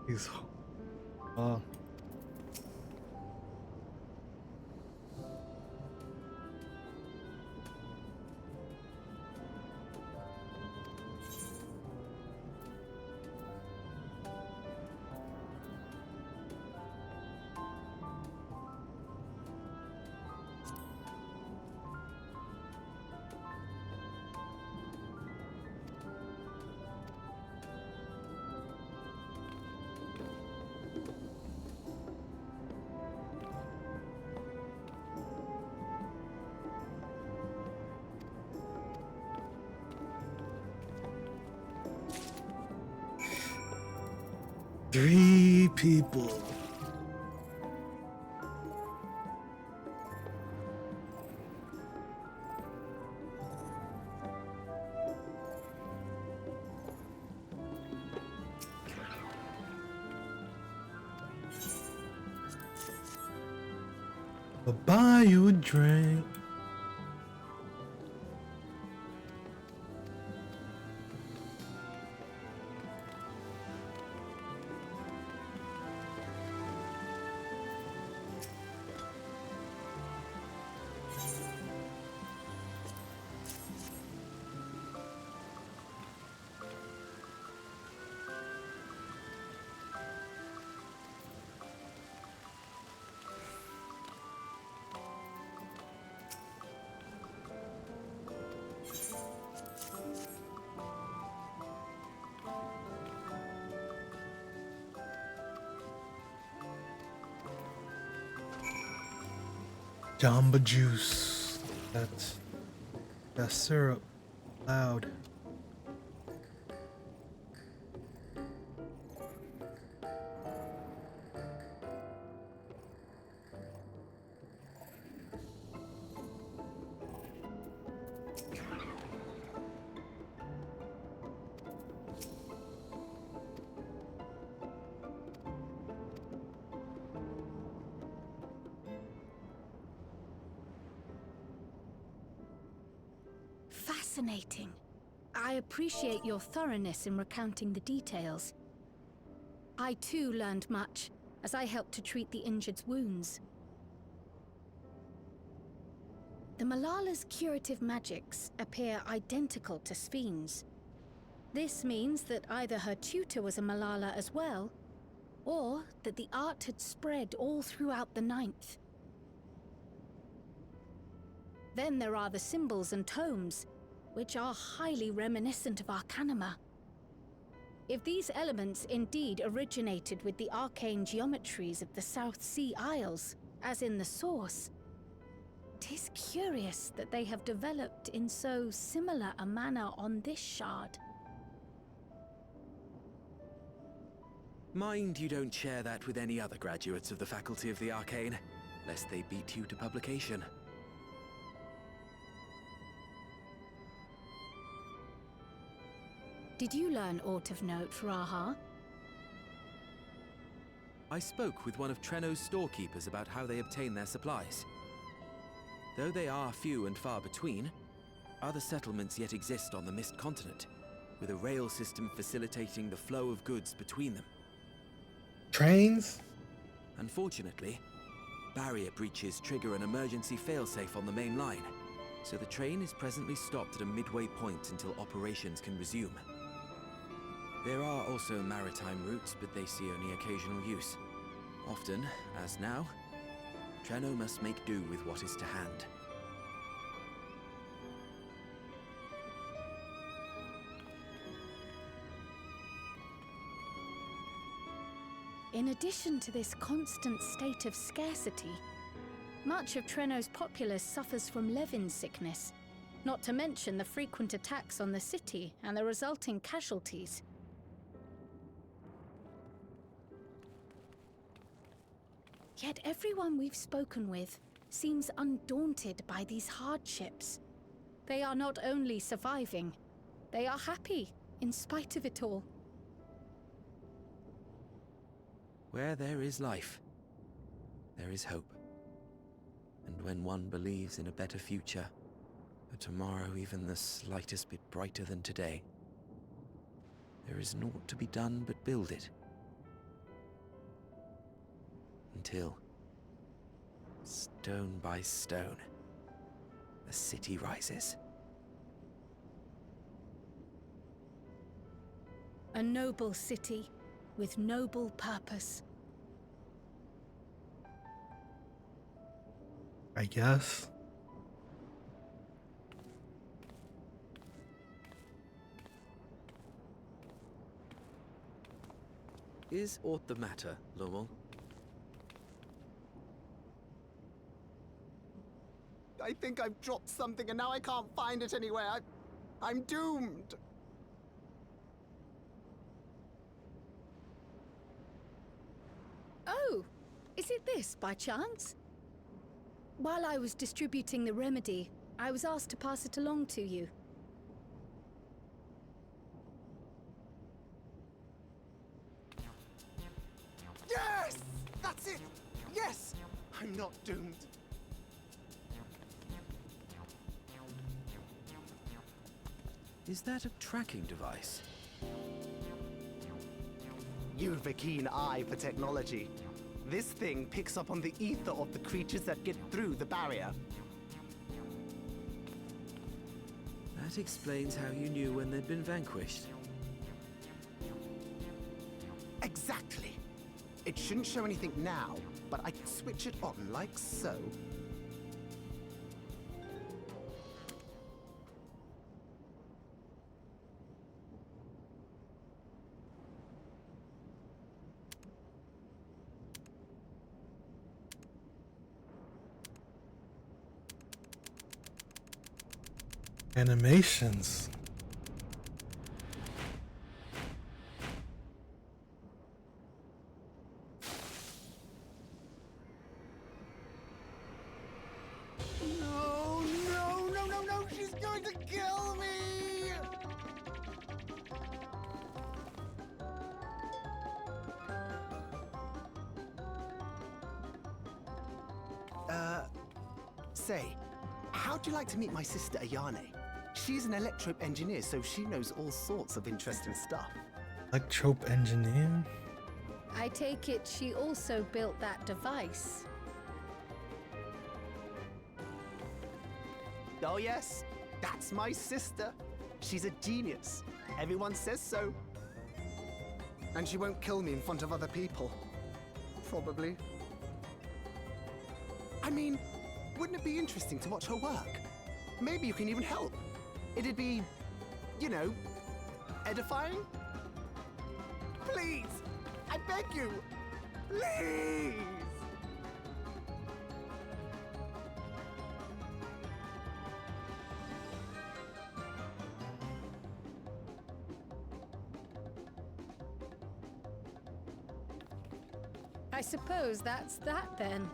He's three people. I'll buy you a drink. Jamba juice. That's syrup. Loud. Fascinating. I appreciate your thoroughness in recounting the details. I too learned much, as I helped to treat the injured's wounds. The Malala's curative magics appear identical to Spheen's. This means that either her tutor was a Malala as well, or that the art had spread all throughout the Ninth. Then there are the symbols and tomes, which are highly reminiscent of Arcanima. If these elements indeed originated with the arcane geometries of the South Sea Isles, as in the source, 'tis curious that they have developed in so similar a manner on this shard. Mind you don't share that with any other graduates of the Faculty of the Arcane, lest they beat you to publication. Did you learn aught of note, Raha? I spoke with one of Treno's storekeepers about how they obtain their supplies. Though they are few and far between, other settlements yet exist on the Mist Continent, with a rail system facilitating the flow of goods between them. Trains? Unfortunately, barrier breaches trigger an emergency failsafe on the main line, so the train is presently stopped at a midway point until operations can resume. There are also maritime routes, but they see only occasional use. Often, as now, Treno must make do with what is to hand. In addition to this constant state of scarcity, much of Treno's populace suffers from Levin sickness, not to mention the frequent attacks on the city and the resulting casualties. Yet everyone we've spoken with seems undaunted by these hardships. They are not only surviving, they are happy in spite of it all. Where there is life, there is hope. And when one believes in a better future, a tomorrow even the slightest bit brighter than today, there is naught to be done but build it. Until, stone by stone, a city rises. A noble city with noble purpose. I guess. Is aught the matter, Lowell? I think I've dropped something and now I can't find it anywhere. I'm doomed. Oh, is it this by chance? While I was distributing the remedy, I was asked to pass it along to you. Yes! That's it! Yes! I'm not doomed. Is that a tracking device? You've a keen eye for technology. This thing picks up on the ether of the creatures that get through the barrier. That explains how you knew when they'd been vanquished. Exactly. It shouldn't show anything now, but I can switch it on like so. Animations. No, no, no, no, no! She's going to kill me! Say, how'd you like to meet my sister Ayane? She's an electrope engineer, so she knows all sorts of interesting stuff. Electrope engineer? I take it she also built that device. Oh yes, that's my sister. She's a genius. Everyone says so. And she won't kill me in front of other people. Probably. I mean, wouldn't it be interesting to watch her work? Maybe you can even help. It'd be, you know, edifying? Please! I beg you! Please! I suppose that's that then.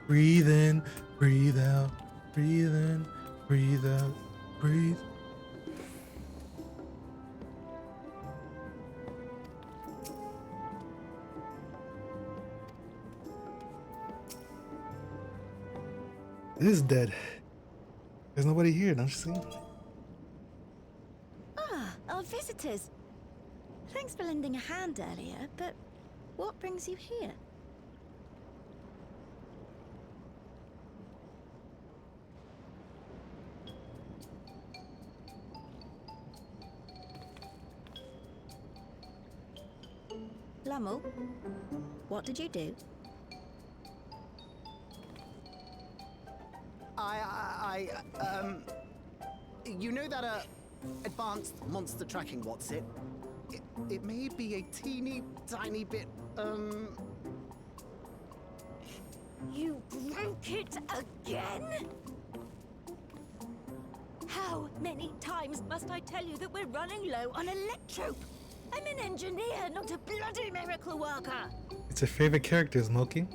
Breathe in, breathe out, breathe in, breathe out, breathe. It is dead. There's nobody here, don't you see? Ah, our visitors. Thanks for lending a hand earlier, but what brings you here? Lummel, what did you do? You know that, advanced monster tracking, what's it? It may be a teeny tiny bit, You broke it again? How many times must I tell you that we're running low on electrope? I'm an engineer, not a bloody miracle worker. It's your favorite character, Smokey.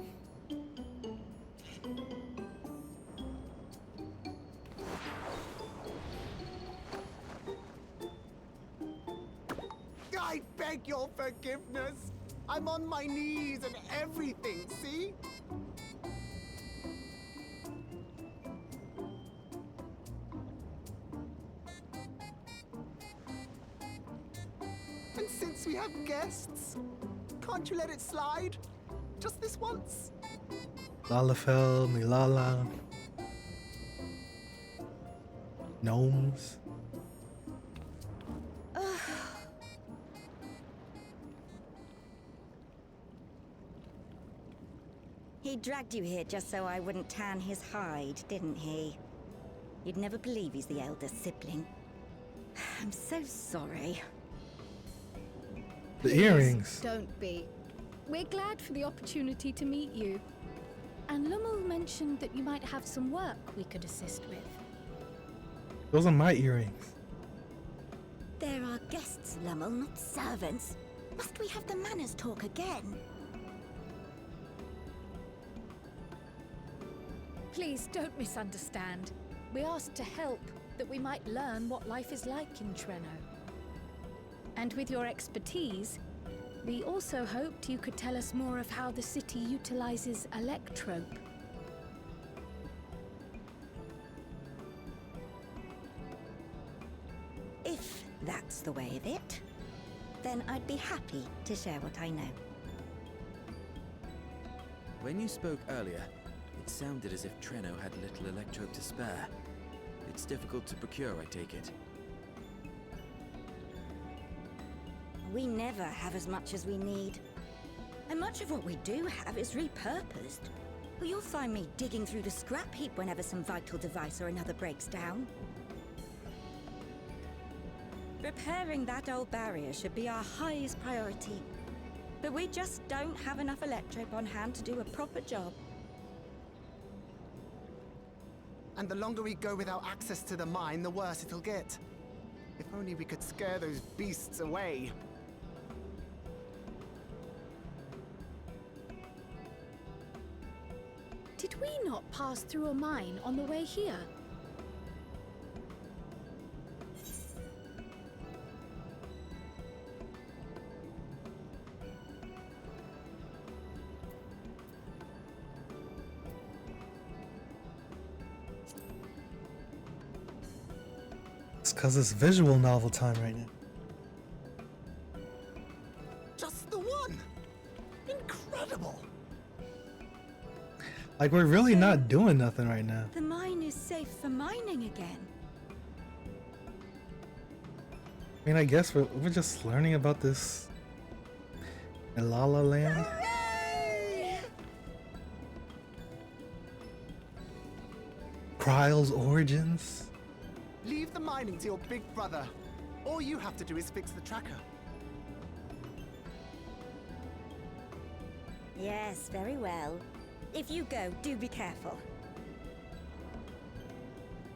I beg your forgiveness. I'm on my knees and everything, see? And since we have guests, can't you let it slide? Just this once? Lalafell, Milala. Gnomes. He dragged you here just so I wouldn't tan his hide, didn't he? You'd never believe he's the elder sibling. I'm so sorry. The earrings. Don't be. We're glad for the opportunity to meet you. And Lummel mentioned that you might have some work we could assist with. Those are my earrings. There are guests, Lummel, not servants. Must we have the manners talk again? Please don't misunderstand. We asked to help, that we might learn what life is like in Treno. And with your expertise, we also hoped you could tell us more of how the city utilizes electrope. If that's the way of it, then I'd be happy to share what I know. When you spoke earlier, it sounded as if Treno had little electrope to spare. It's difficult to procure, I take it. We never have as much as we need. And much of what we do have is repurposed. Well, you'll find me digging through the scrap heap whenever some vital device or another breaks down. Repairing that old barrier should be our highest priority. But we just don't have enough electrope on hand to do a proper job. And the longer we go without access to the mine, the worse it'll get. If only we could scare those beasts away. we not pass through a mine on the way here? It's because it's visual novel time right now. Just the one! Incredible! Like, we're really not doing nothing right now. The mine is safe for mining again. I mean, I guess we're just learning about this Ilala land. Krile's origins. Leave the mining to your big brother. All you have to do is fix the tracker. Yes, very well. If you go, do be careful.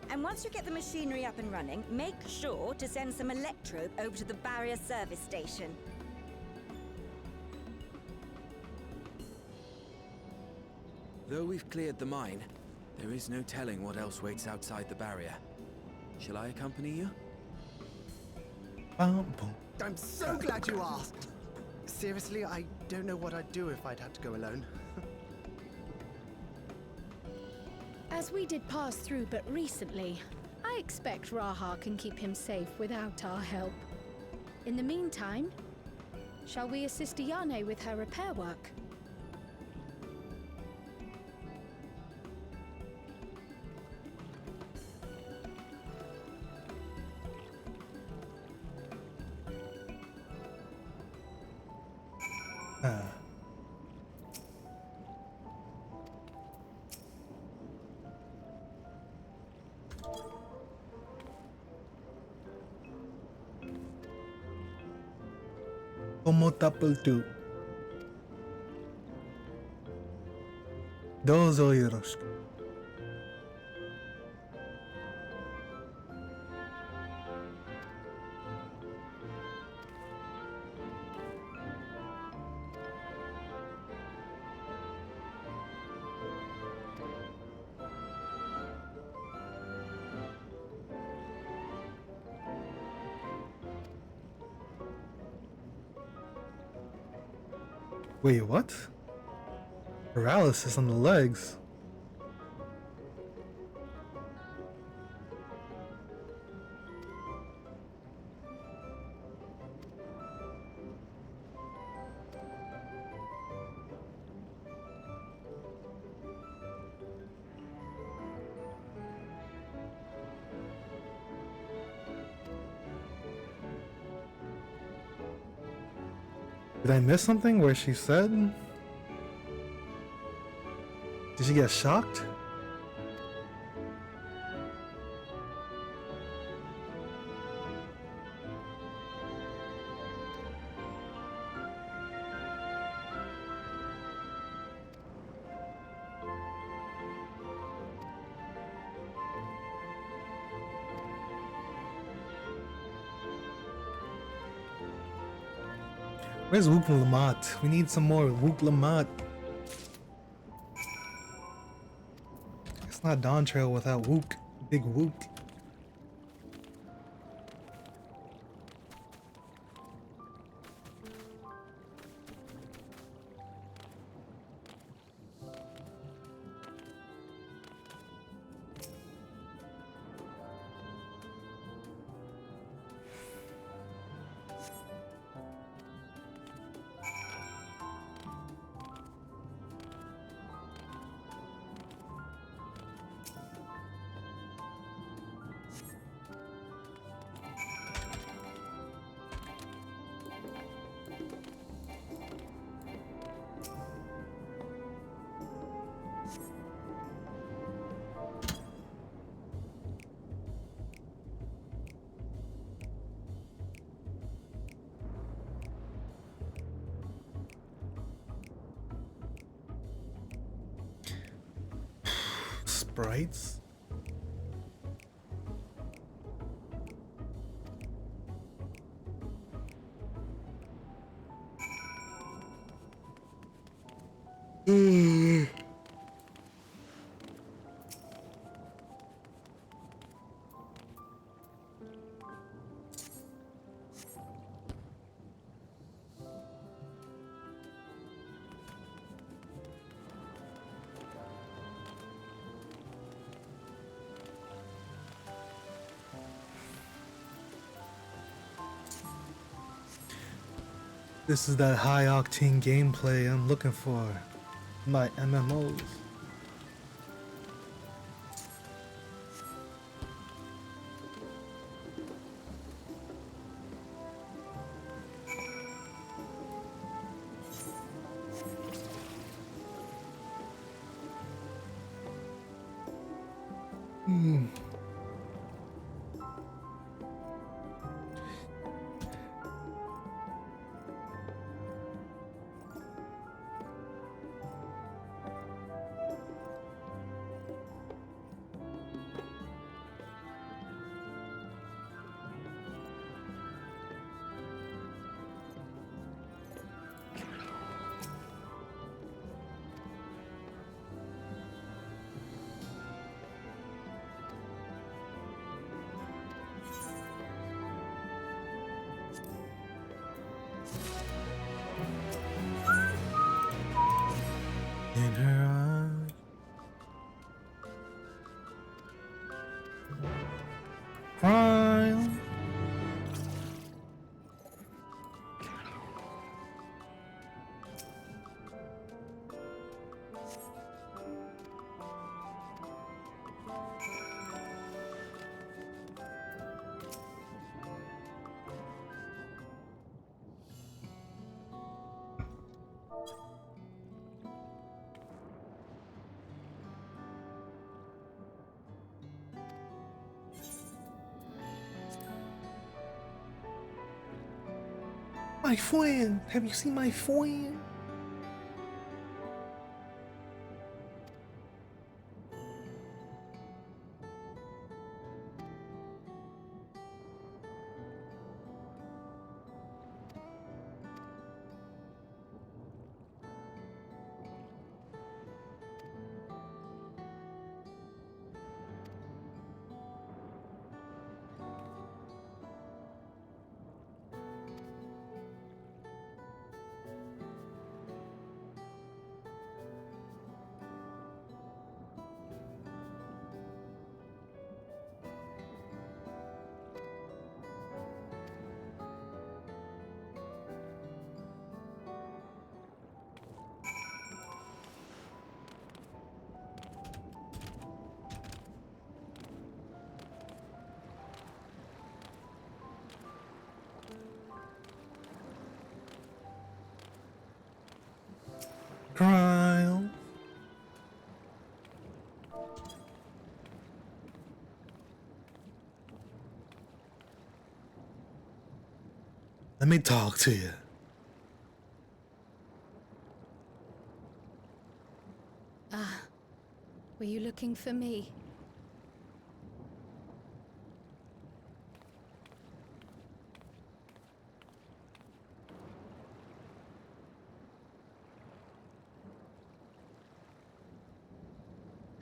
And once you get the machinery up and running, make sure to send some electrobe over to the barrier service station. Though we've cleared the mine, there is no telling what else waits outside the barrier. Shall I accompany you? Boom. I'm so glad you asked. Seriously, I don't know what I'd do if I'd have to go alone. As we did pass through but recently, I expect Raha can keep him safe without our help. In the meantime, shall we assist Ayane with her repair work? Omotapultu. Dozo yoroshiku. Wait, what? Paralysis on the legs. Did I miss something where she said? Did she get shocked? Where's Wook Lamont? We need some more Wook Lamont. It's not Dawn Trail without Wook. Big Wook. Sprites? This is that high octane gameplay I'm looking for. My MMOs. In her eyes. Crime. My friend, have you seen my friend? Trial. Let me talk to you. Ah, were you looking for me?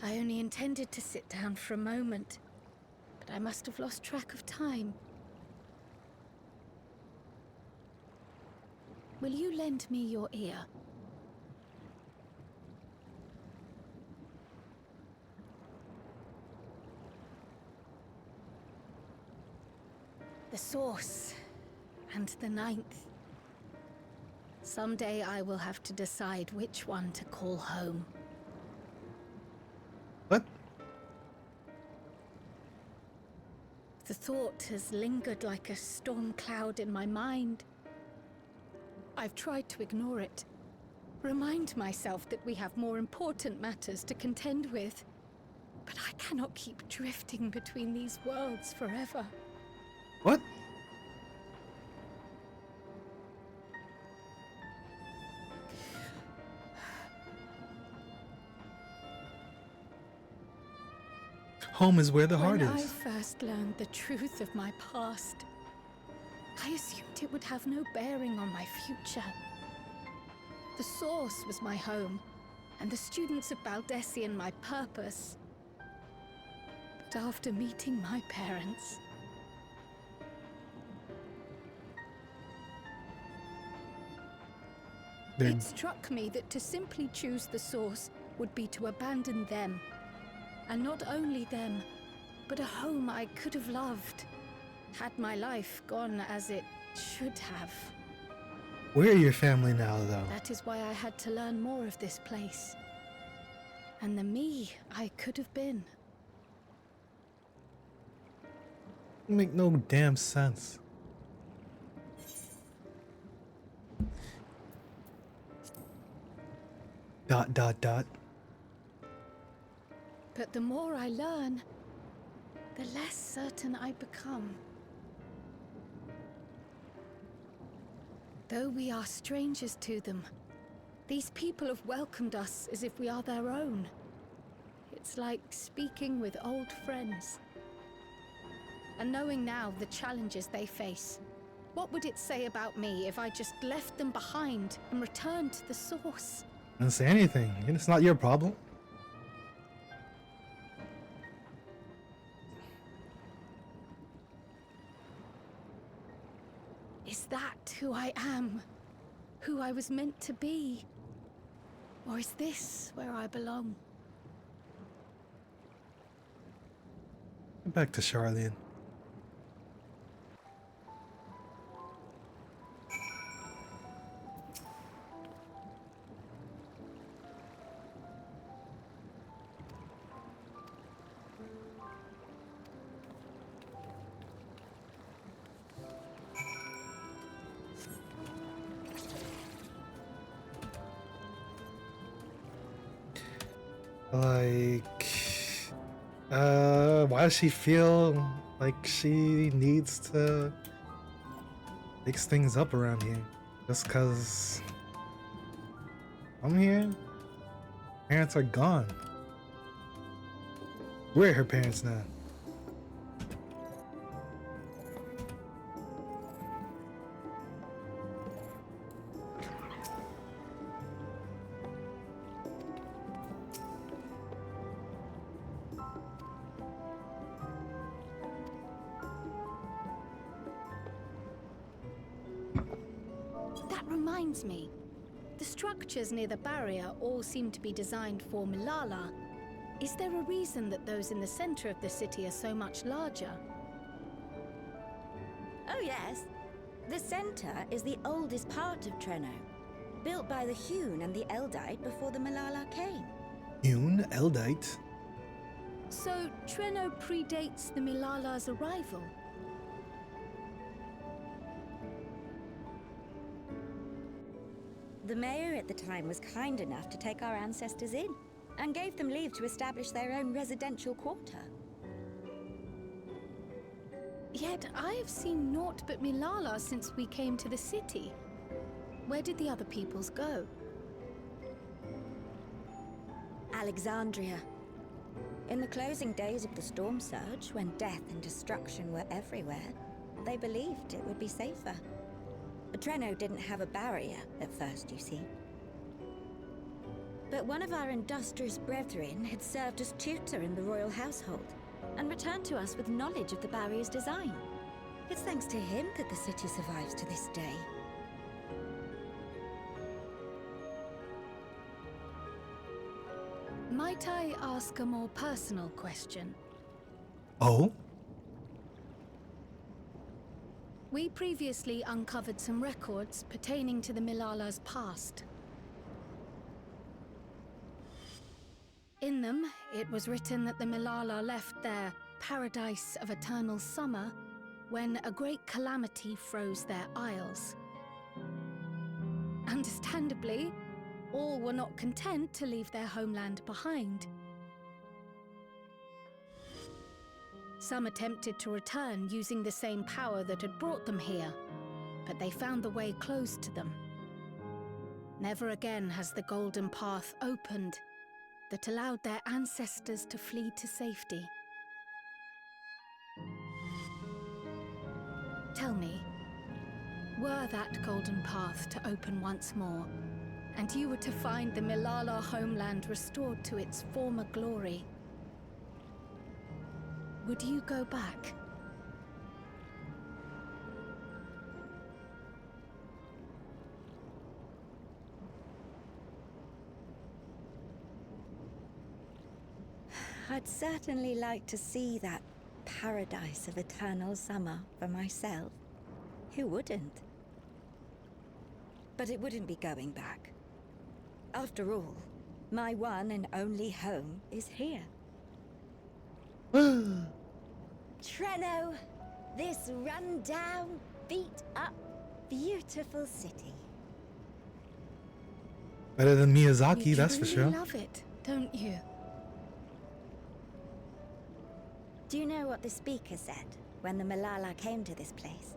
I only intended to sit down for a moment, but I must have lost track of time. Will you lend me your ear? The source and the ninth. Someday I will have to decide which one to call home. What? The thought has lingered like a storm cloud in my mind. I've tried to ignore it, remind myself that we have more important matters to contend with. But I cannot keep drifting between these worlds forever. What? Home is where the heart When I is. first learned the truth of my past, I assumed it would have no bearing on my future. The source was my home, and the students of Baldessian my purpose. But after meeting my parents, it struck me that to simply choose the source would be to abandon them. And not only them, but a home I could have loved, had my life gone as it should have. Where are your family now, though? That is why I had to learn more of this place. And the me I could have been. Make no damn sense. Dot dot dot. But the more I learn, the less certain I become. Though we are strangers to them, these people have welcomed us as if we are their own. It's like speaking with old friends. And knowing now the challenges they face, what would it say about me if I just left them behind and returned to the source? Don't say anything. It's not your problem. Is that who I am? Who I was meant to be? Or is this where I belong? Back to Charlene. Like, why does she feel like she needs to fix things up around here? Just cause I'm here? Parents are gone. Where are her parents now? Reminds me, the structures near the barrier all seem to be designed for Milala. Is there a reason that those in the center of the city are so much larger? Oh yes. The center is the oldest part of Treno, built by the Hewn and the Eldite before the Milala came. Hewn? Eldite? So Treno predates the Milala's arrival? The mayor at the time was kind enough to take our ancestors in, and gave them leave to establish their own residential quarter. Yet I have seen naught but Milala since we came to the city. Where did the other peoples go? Alexandria. In the closing days of the storm surge, when death and destruction were everywhere, they believed it would be safer. Treno didn't have a barrier at first, you see. But one of our industrious brethren had served as tutor in the royal household, and returned to us with knowledge of the barrier's design. It's thanks to him that the city survives to this day. Might I ask a more personal question? Oh? We previously uncovered some records pertaining to the Milala's past. In them, it was written that the Milala left their paradise of eternal summer when a great calamity froze their isles. Understandably, all were not content to leave their homeland behind. Some attempted to return using the same power that had brought them here, but they found the way closed to them. Never again has the golden path opened that allowed their ancestors to flee to safety. Tell me, were that golden path to open once more, and you were to find the Milala homeland restored to its former glory, would you go back? I'd certainly like to see that paradise of eternal summer for myself. Who wouldn't? But it wouldn't be going back. After all, my one and only home is here. Treno, this run-down, beat-up, beautiful city. Better than Miyazaki, You that's for truly sure. love it, don't you? Do you know what the speaker said when the Malala came to this place?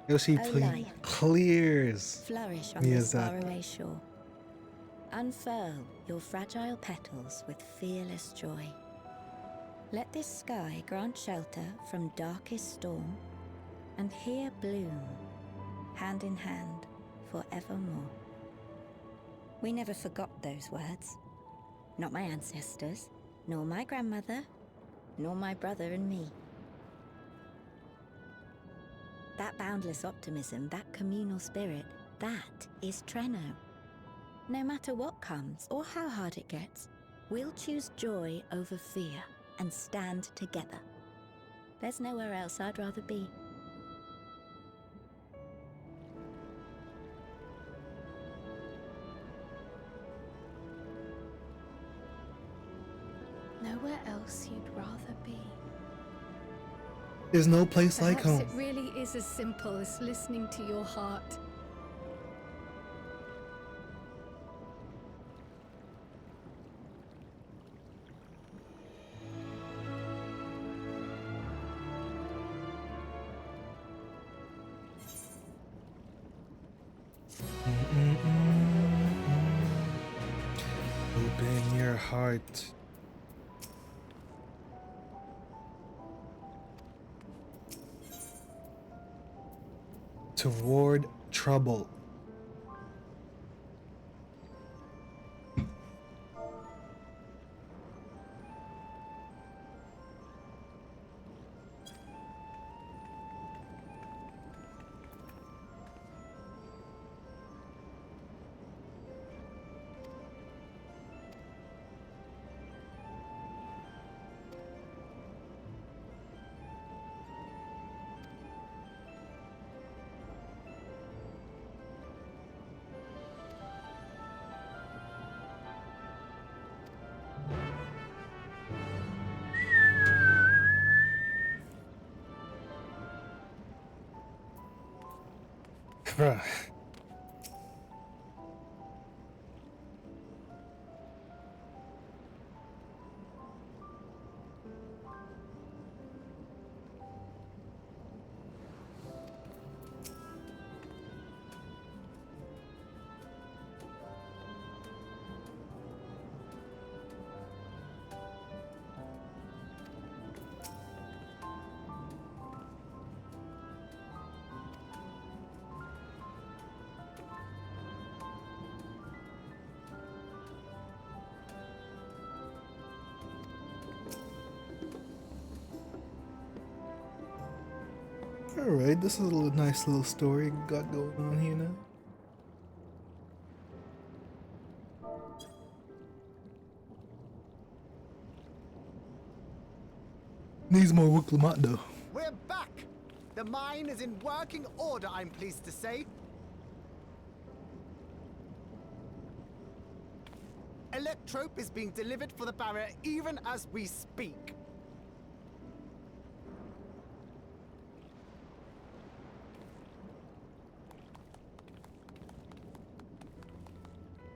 Yoshi Oh, life. clears Flourish on this Miyazaki. faraway shore. Unfurl your fragile petals with fearless joy. Let this sky grant shelter from darkest storm, and here bloom, hand in hand, forevermore. We never forgot those words. Not my ancestors, nor my grandmother, nor my brother and me. That boundless optimism, that communal spirit, that is Treno. No matter what comes or how hard it gets, we'll choose joy over fear and stand together. There's nowhere else I'd rather be. Nowhere else you'd rather be. There's no place like Perhaps home. it really is as simple as listening to your heart. Open your heart. Toward trouble. Bruh. Alright, this is a nice little story we got going on here now. Needs more Wuklamot though. We're back! The mine is in working order, I'm pleased to say. Electrope is being delivered for the barrier even as we speak.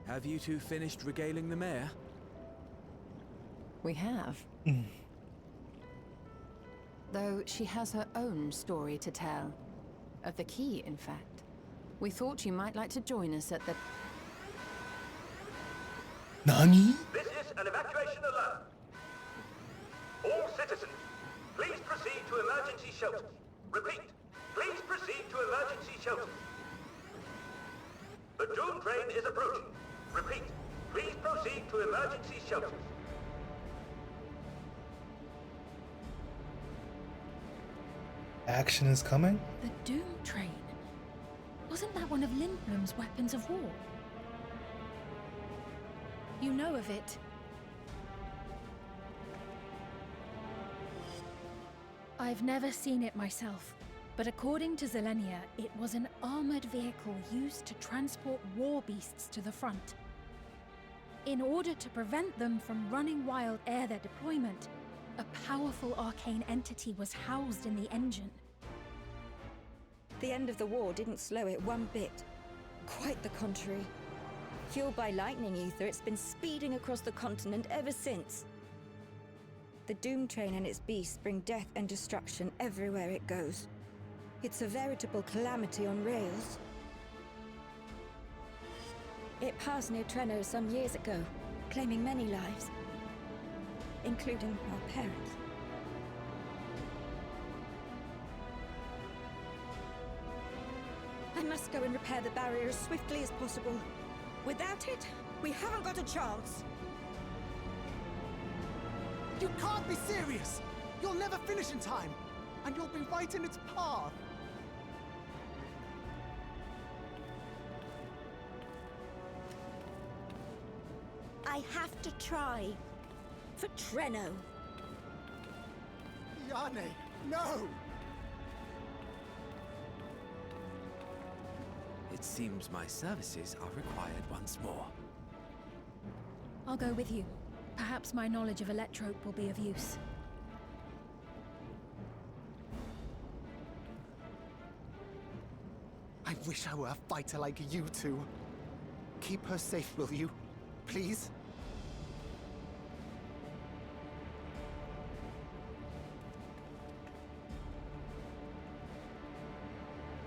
Have you two finished regaling the mayor? We have. Though she has her own story to tell. Of the key, in fact. We thought you might like to join us at the... Nani? This is an evacuation alert. All citizens, please proceed to emergency shelters. Repeat, please proceed to emergency shelters. The Doom train is approaching. Repeat, please proceed to emergency shelters. Action is coming? The Doom train? Wasn't that one of Lindblom's weapons of war? You know of it. I've never seen it myself, But according to Zelenia, it was an armored vehicle used to transport war beasts to the front. In order to prevent them from running wild ere their deployment, a powerful arcane entity was housed in the engine. The end of the war didn't slow it one bit. Quite the contrary. Fueled by lightning ether, it's been speeding across the continent ever since. The Doom Train and its beasts bring death and destruction everywhere it goes. It's a veritable calamity on rails. It passed near Trenno some years ago, claiming many lives, including our parents. I must go and repair the barrier as swiftly as possible. Without it, we haven't got a chance. You can't be serious! You'll never finish in time, and you'll be right in its path. I have to try. For Trenno. Yane, no! It seems my services are required once more. I'll go with you. Perhaps my knowledge of Electrope will be of use. I wish I were a fighter like you two. Keep her safe, will you? Please?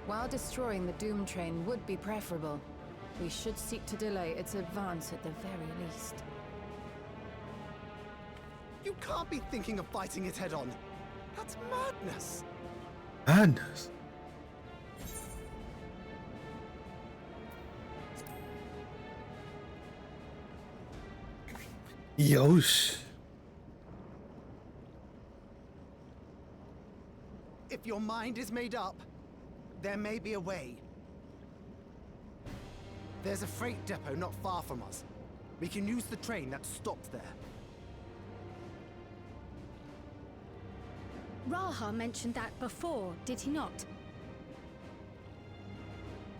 While destroying the Doom Train would be preferable, we should seek to delay its advance at the very least. You can't be thinking of fighting it head-on. That's madness. Madness. Yosh. If your mind is made up, there may be a way. There's a freight depot not far from us. We can use the train that's stopped there. Raha mentioned that before, did he not?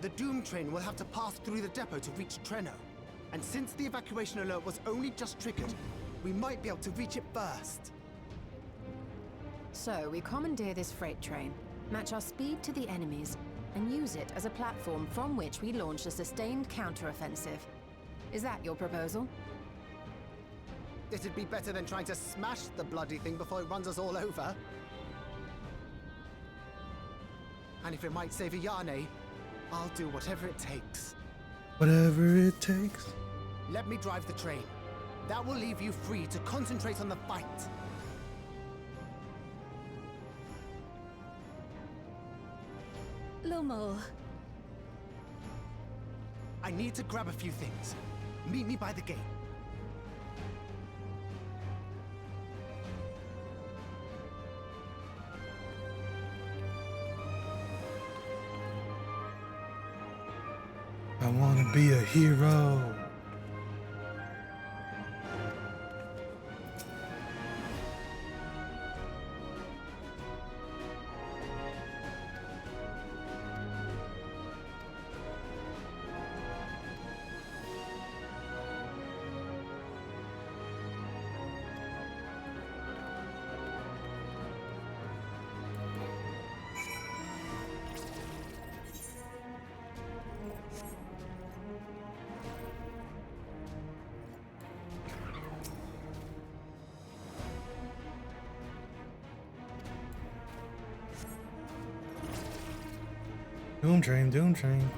The Doom Train will have to pass through the depot to reach Trenno. And since the evacuation alert was only just triggered, we might be able to reach it first. So, we commandeer this freight train, match our speed to the enemy's, and use it as a platform from which we launch a sustained counteroffensive. Is that your proposal? It'd be better than trying to smash the bloody thing before it runs us all over. And if it might save Yane, I'll do whatever it takes. Whatever it takes. Let me drive the train. That will leave you free to concentrate on the fight. Lomo. I need to grab a few things. Meet me by the gate. I want to be a hero. Doom train, doom train.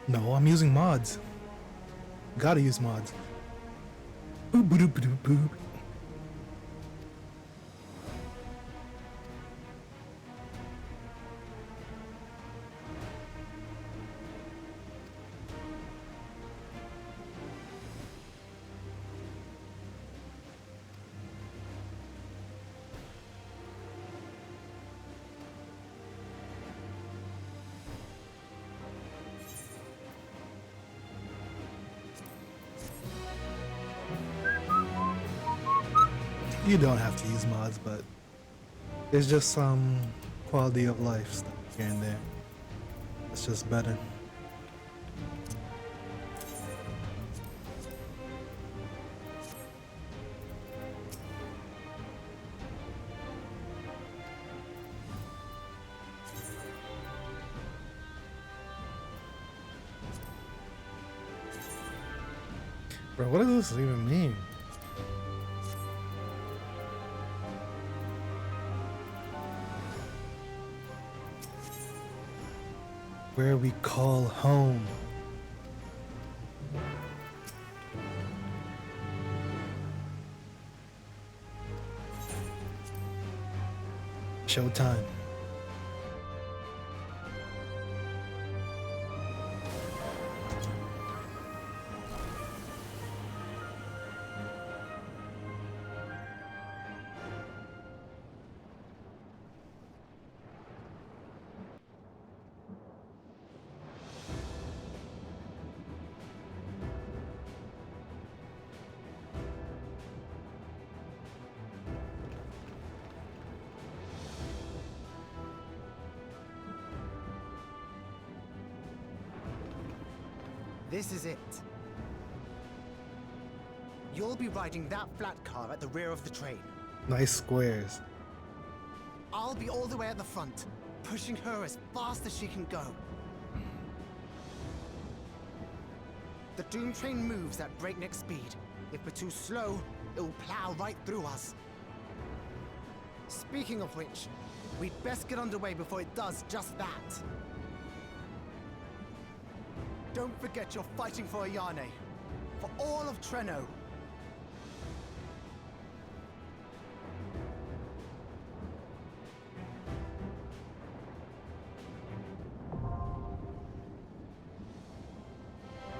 No, I'm using mods. Gotta use mods. Boop, boop, boop, boop, boop. You don't have to use mods, but there's just some quality of life stuff here and there. It's just better. Bro, what does this even mean? Where we call home. Showtime. This is it. You'll be riding that flat car at the rear of the train. Nice squares. I'll be all the way at the front, pushing her as fast as she can go. The Doom train moves at breakneck speed. If we're too slow, it will plow right through us. Speaking of which, we'd best get underway before it does just that. Don't forget you're fighting for Ayane. For all of Treno.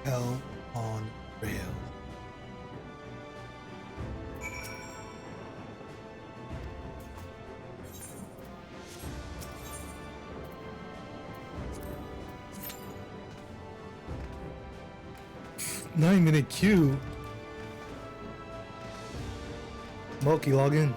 Hell on rails. Nine-minute queue. Moki, log in.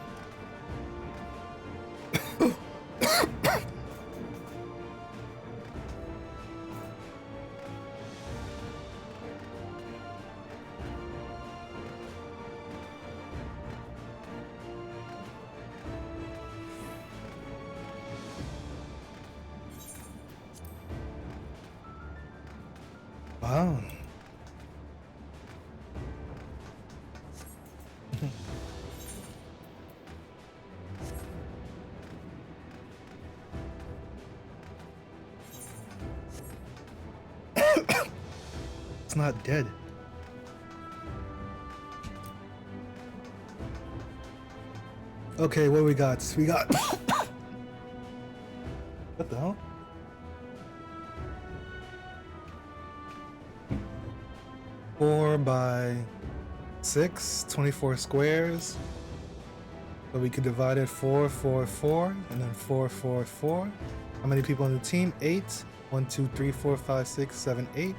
Wow. It's not dead. Okay, what we got? We got what the hell? Four by 6, 24 squares. So we could divide it 4, 4, 4, and then 4, 4, 4. How many people on the team? 8. 1, 2, 3, 4, 5, 6, 7, 8.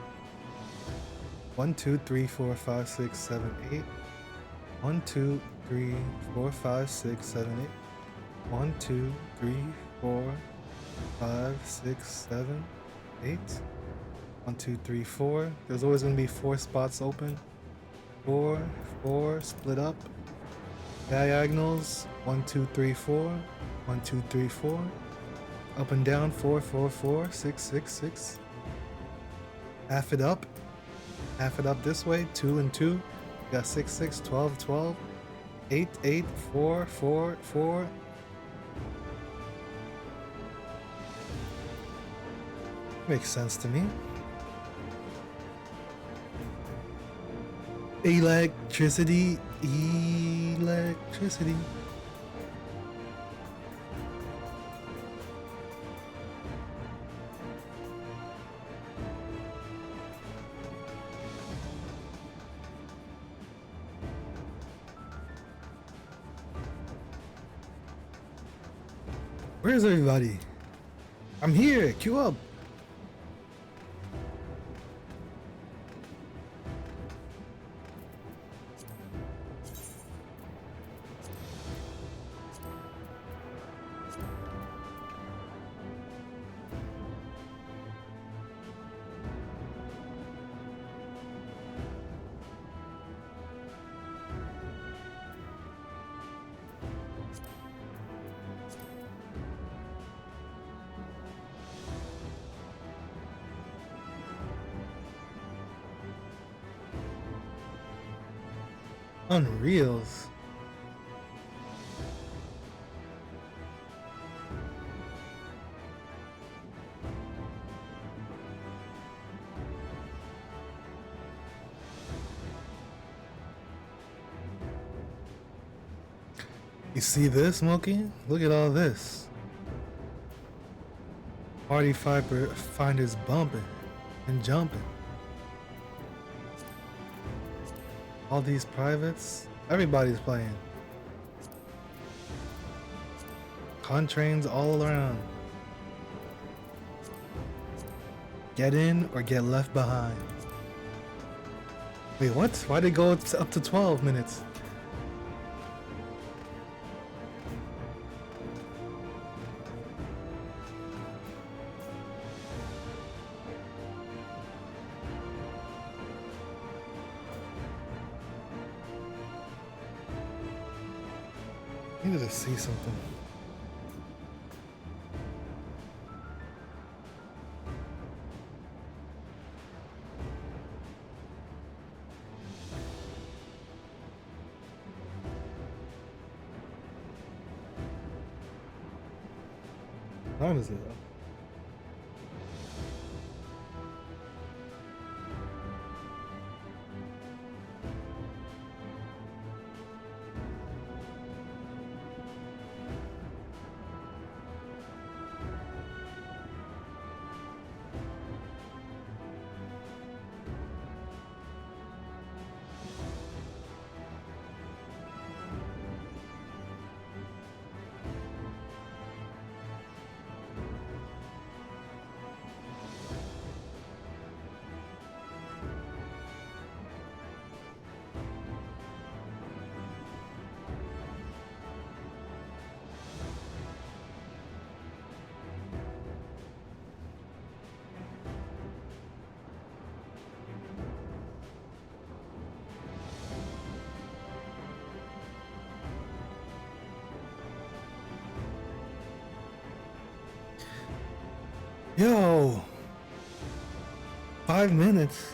1, 2, 3, 4, 5, 6, 7, 8. 1, 2, 3, 4, 5, 6, 7, 8. 1, 2, 3, 4, 5, 6, 7, 8. 1, 2, 3, 4. There's always going to be 4 spots open. 4, 4, split up. Diagonals. 1, 2, 3, 4. 1, 2, 3, 4. Up and down. 4, 4, 4. 6, 6, 6. Half it up. Half it up this way. 2 and 2. You got 6, 6, 12, 12. 8, 8, 4, 4, 4. Makes sense to me. Electricity. Electricity. Where's everybody? I'm here. Queue up. Unreals. You see this, Smokey? Look at all this. Party finders bumping and jumping. All these privates, everybody's playing. Contrains all around. Get in or get left behind. Wait, what? Why'd they go up to 12 minutes? I needed to see something. What time is it though? Yo, 5 minutes.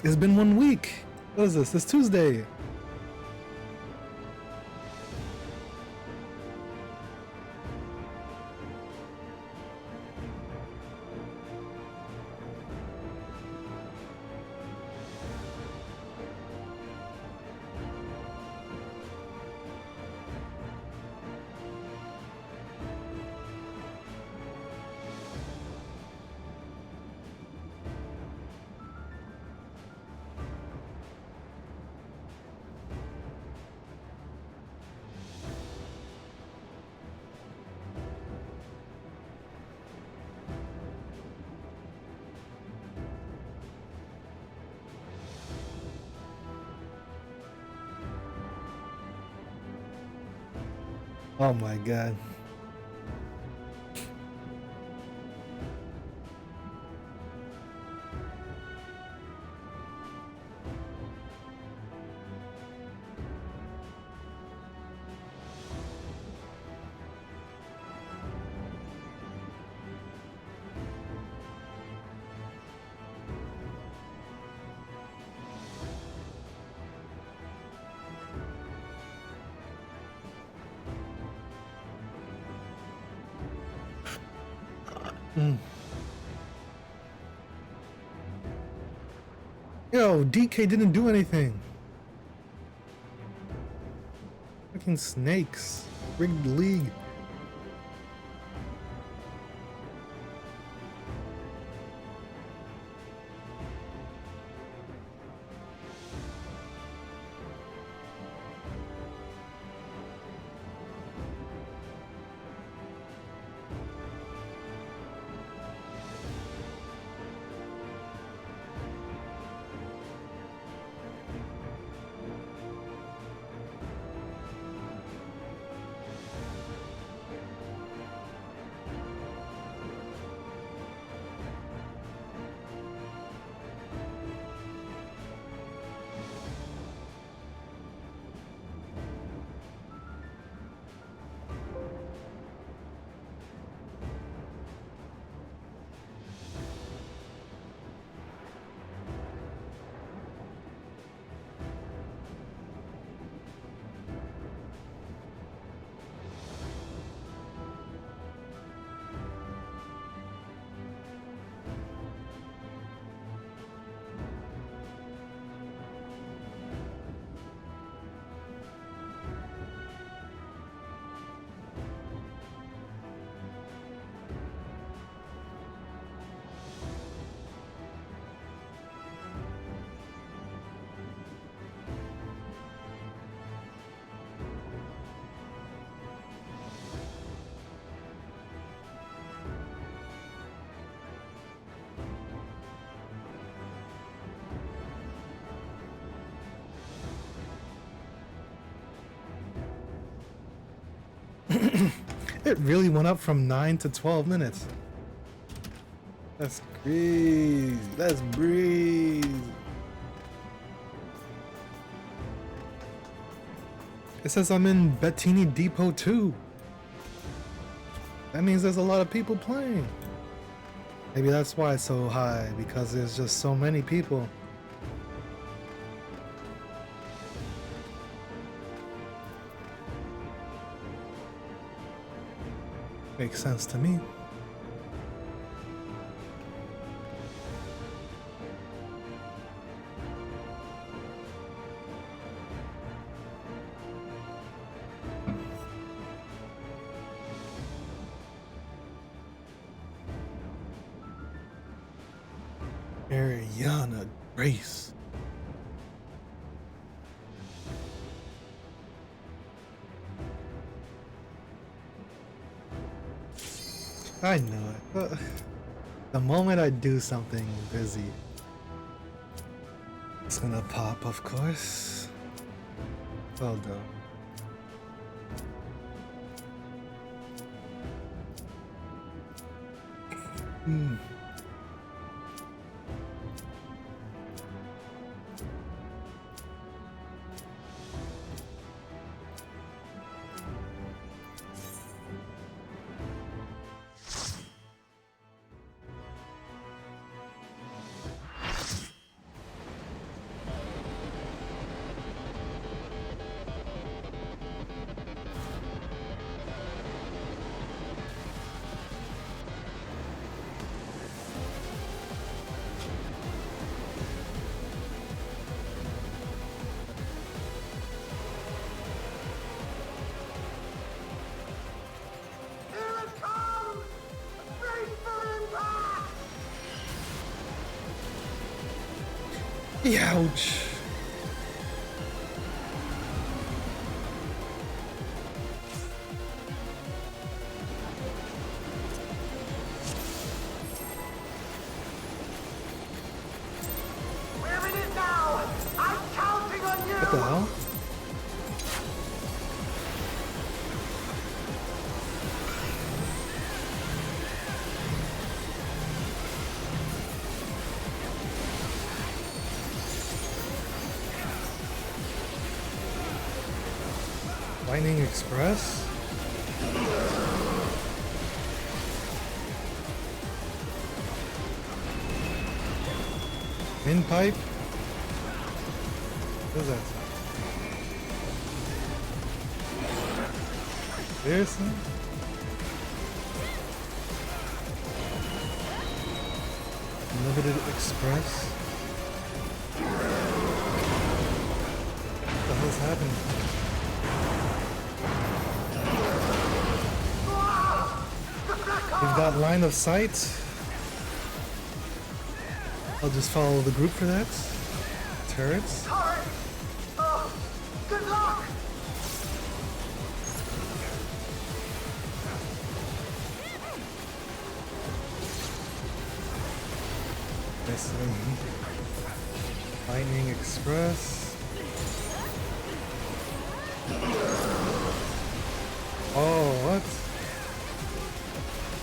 It's been 1 week. What is this? It's Tuesday. Oh my god. Yo, DK didn't do anything. Fucking snakes. Rigged league. It really went up from 9 to 12 minutes. That's crazy. That's breeze. It says I'm in Bettini Depot 2. That means there's a lot of people playing. Maybe that's why it's so high, because there's just so many people. Makes sense to me. Ariana Grace. I know it. The moment I do something busy, it's gonna pop, of course. Well done. Ouch. Where it is now! I'm counting on you! What the hell? Lightning Express? Windpipe? What is that? Seriously? Limited Express? happening? We've got line of sight. I'll just follow the group for that. Turrets. Oh, good luck! Missing. Lightning Express. Oh, what?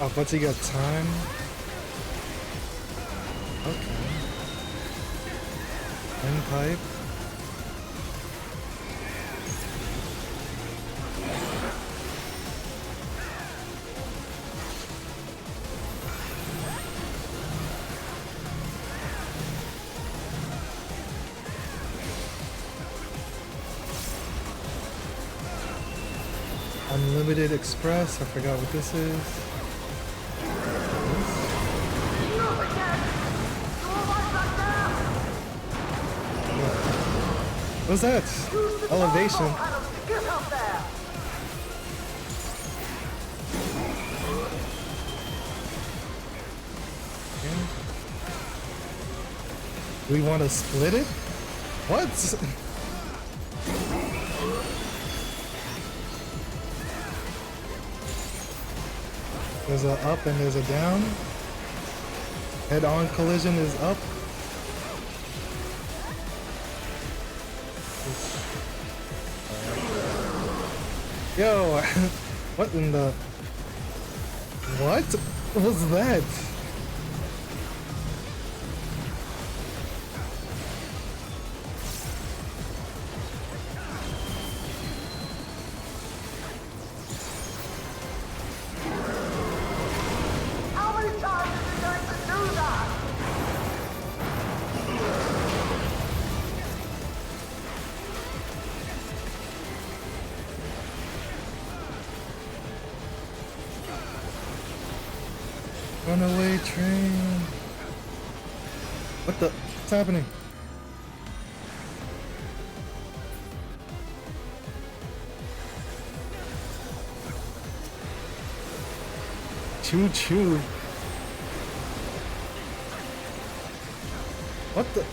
Oh, but you got time. Okay. Windpipe. Unlimited Express, I forgot what this is. What's that? Elevation. Get up there! Okay. Do we want to split it? What? There's a up and there's a down. Head-on collision is up. Yo, what in the... What was that? How many times is he going to do that? Runaway train. What the? What's happening? Choo choo. What the?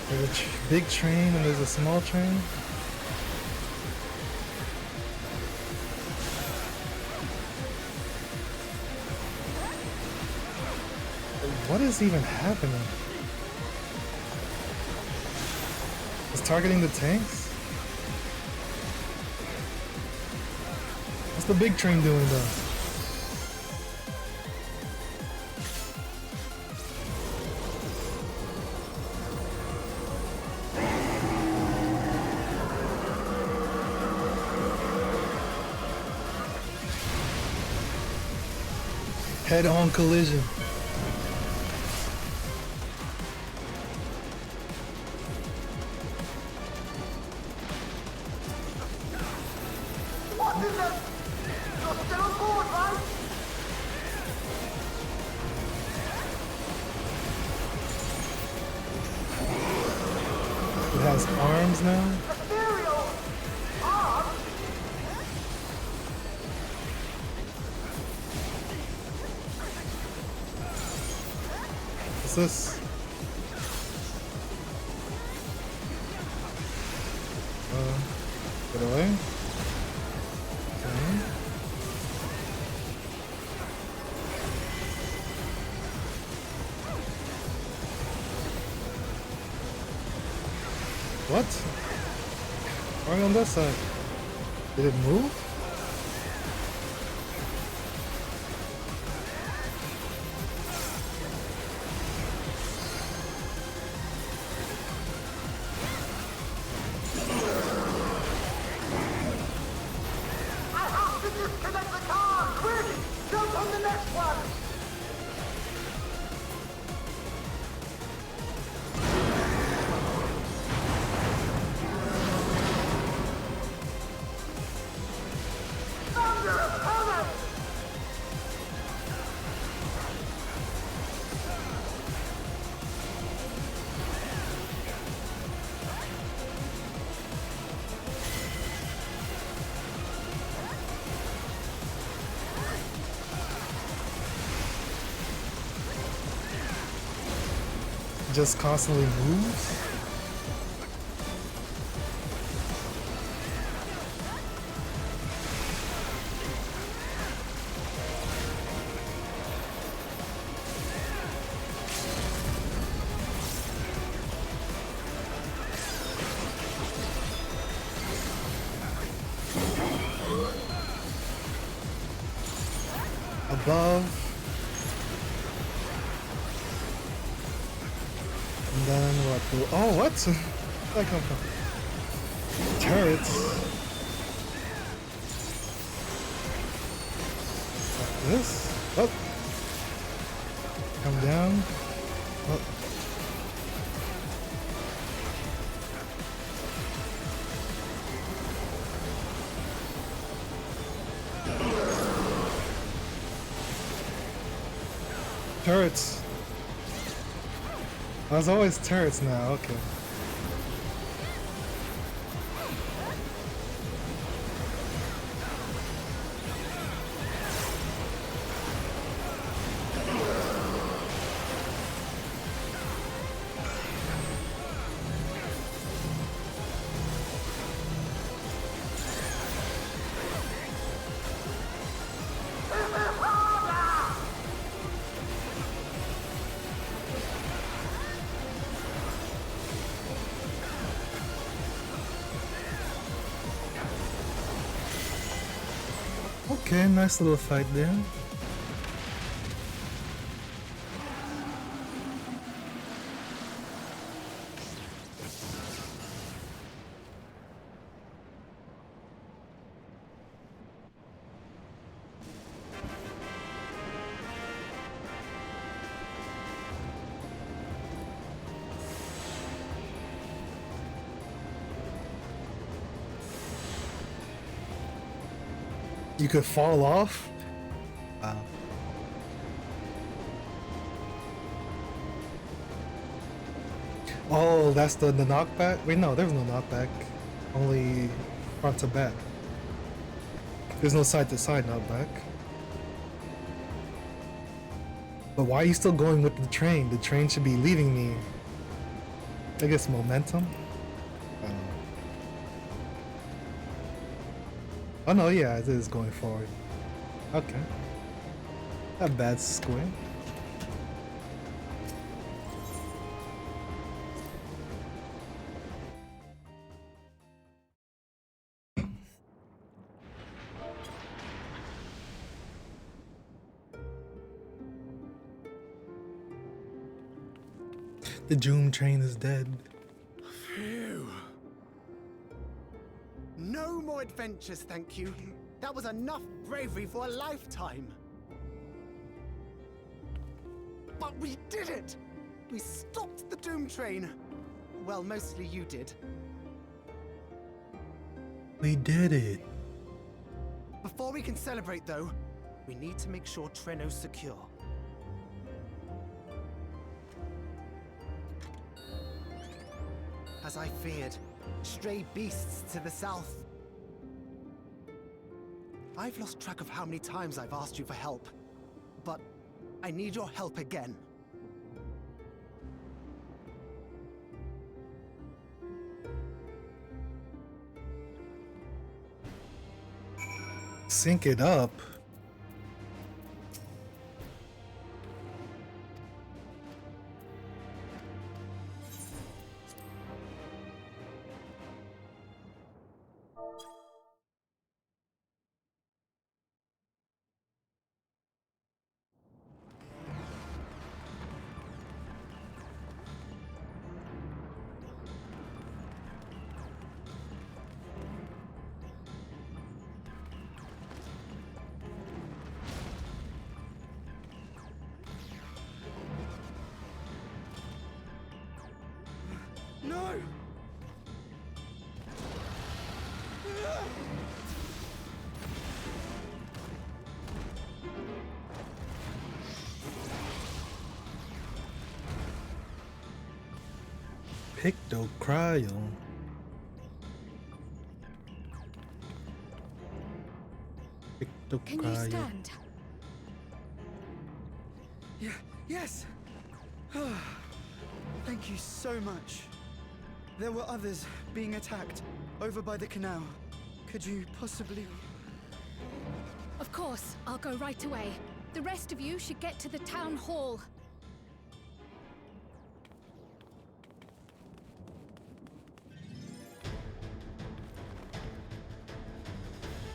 There's a big train and there's a small train. What is even happening? It's targeting the tanks? What's the big train doing though? Head-on collision. What is it? You're still on board, right? It has arms now. Ethereal! Arms? What's this? Get away. Okay. What? Why on that side? Did it move? I have to disconnect the car! Quick! Jump on the next one! Thunder is coming! just constantly moves. Above. And then what? Oh, what? Where'd that come from? Turrets. Like this. Oh. Come down. Oh. Turrets. There's always turrets now, okay. Okay, nice little fight there. You could fall off? Wow. Oh, that's the knockback? Wait, no, there's no knockback. Only front to back. There's no side to side knockback. But why are you still going with the train? The train should be leaving me. I guess momentum? Oh no, yeah, it is going forward. Okay. Not bad, square. The Doom train is dead. Phew. No more adventures, thank you. That was enough bravery for a lifetime. But we did it! We stopped the Doom train. Well, mostly you did. We did it. Before we can celebrate, though, we need to make sure Treno's secure. As I feared, stray beasts to the south. I've lost track of how many times I've asked you for help, but I need your help again. Sync it up. No! Krile. Can you stand? Yes. Thank you so much. There were others being attacked over by the canal. Could you possibly... Of course, I'll go right away. The rest of you should get to the town hall.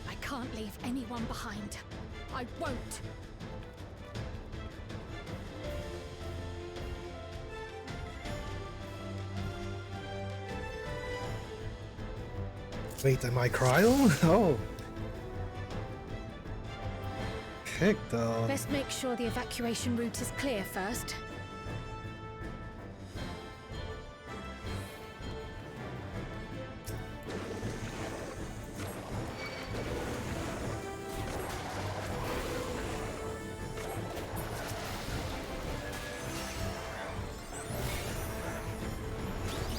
I can't leave anyone behind. I won't. Wait, am I Krile? Oh. Kicked though. Best make sure the evacuation route is clear first.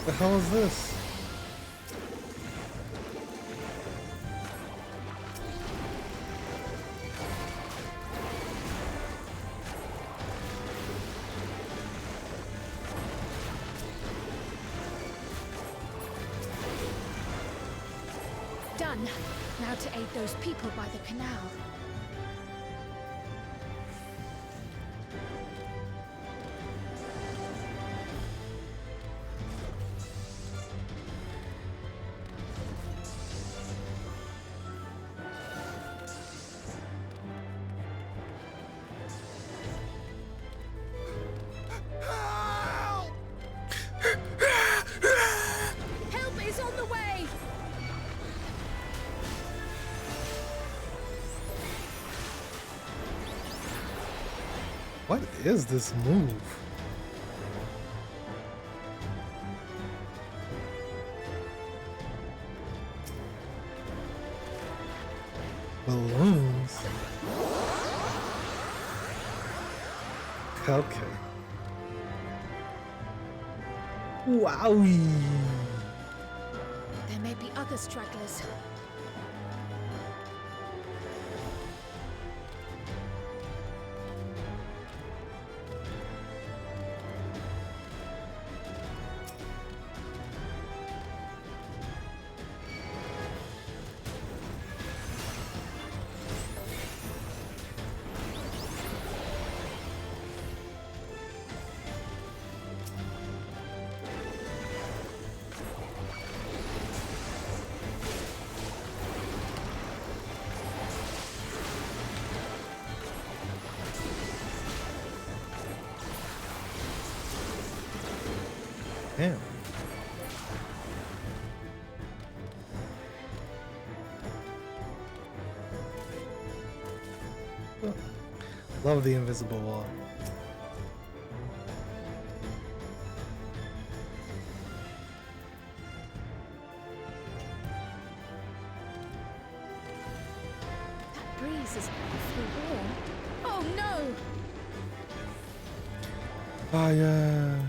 The hell is this? Done. Now to aid those people by the canal. Help is on the way! What is this move? Balloons? Okay. Wowie! There may be other stragglers. Damn. Love the invisible wall. That breeze is awfully warm. Oh no! Fire!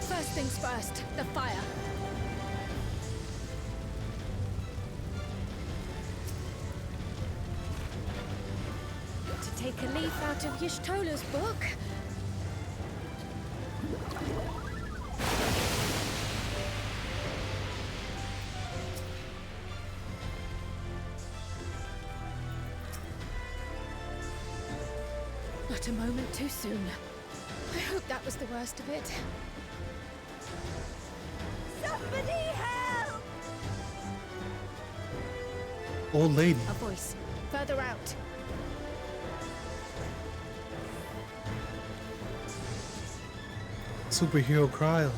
First things first, the fire. To take a leaf out of Y'shtola's book. Not a moment too soon. I hope that was the worst of it. Somebody help! Old lady. A voice. Further out. Superhero Krile.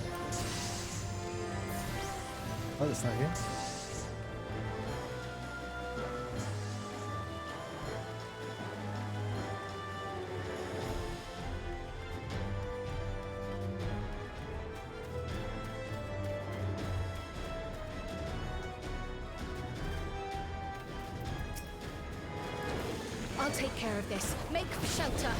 Oh, that's not here. I'll take care of this. Make for shelter.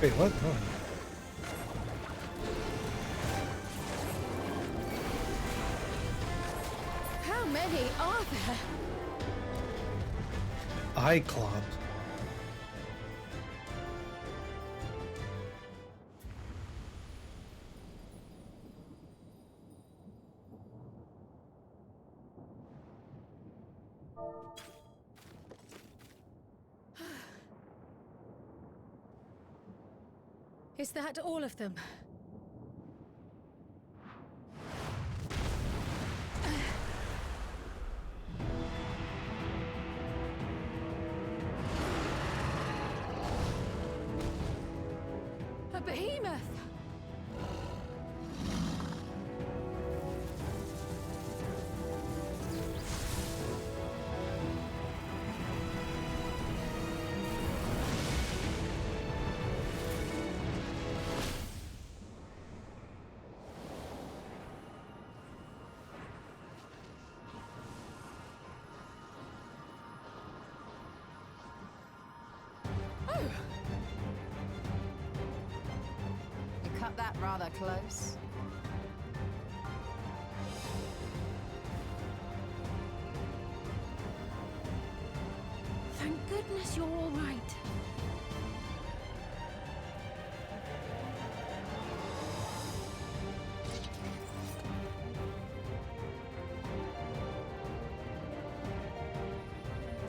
Wait, what? Oh. How many are there? Eye Club. Is that all of them? A behemoth! You cut that rather close. Thank goodness you're all right.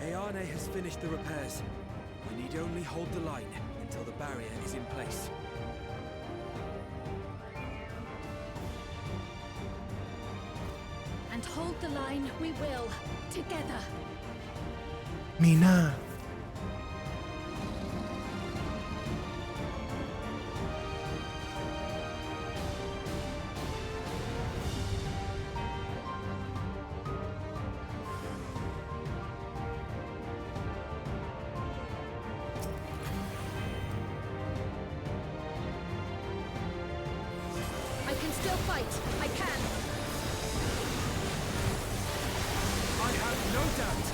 Ayane has finished the repairs. We need only hold the line until the barrier is in place. And hold the line we will, together. Mina. I can still fight. I can. I have no doubt.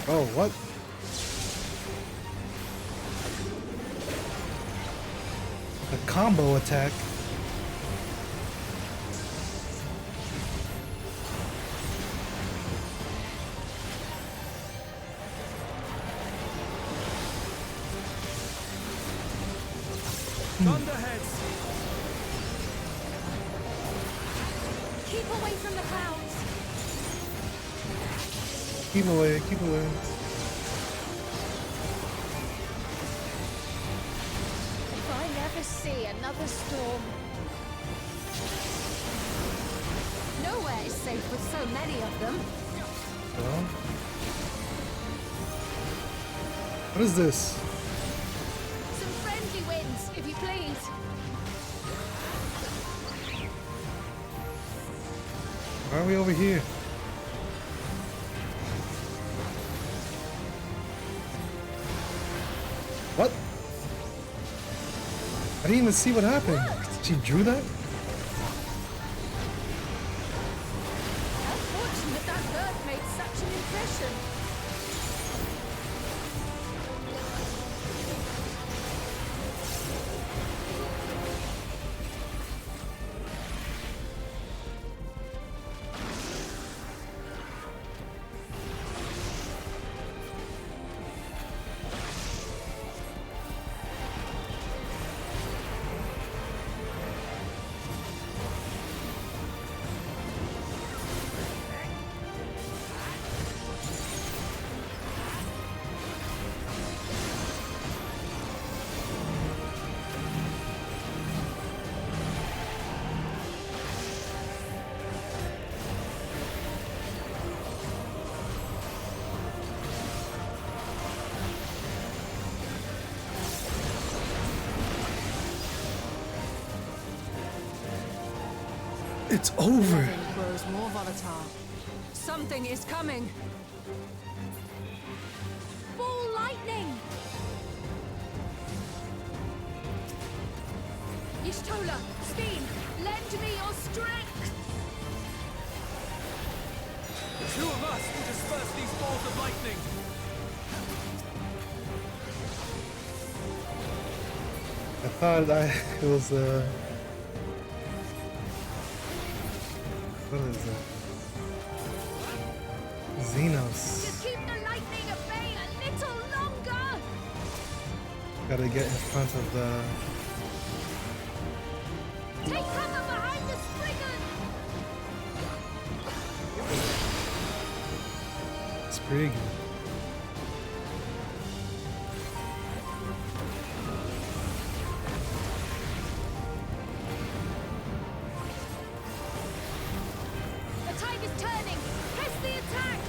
Oh, what? A combo attack. Thunderheads! Keep away from the clouds. Keep away, keep away. If I never see another storm. Nowhere is safe with so many of them. Well, what is this? Some friendly winds, if you please. Why are we over here? What? I didn't even see what happened. She drew that? Unfortunate that bird made such an impression. It's over. Levin grows more volatile. Something is coming. Ball lightning! Ishtola, Steam, lend me your strength! The two of us will disperse these balls of lightning. I thought it was what is it? Xenos. Just keep the lightning at bay a little longer! Gotta get in front of the. Take cover behind the Spriggan! Spriggan. The tide is turning! Press the attack!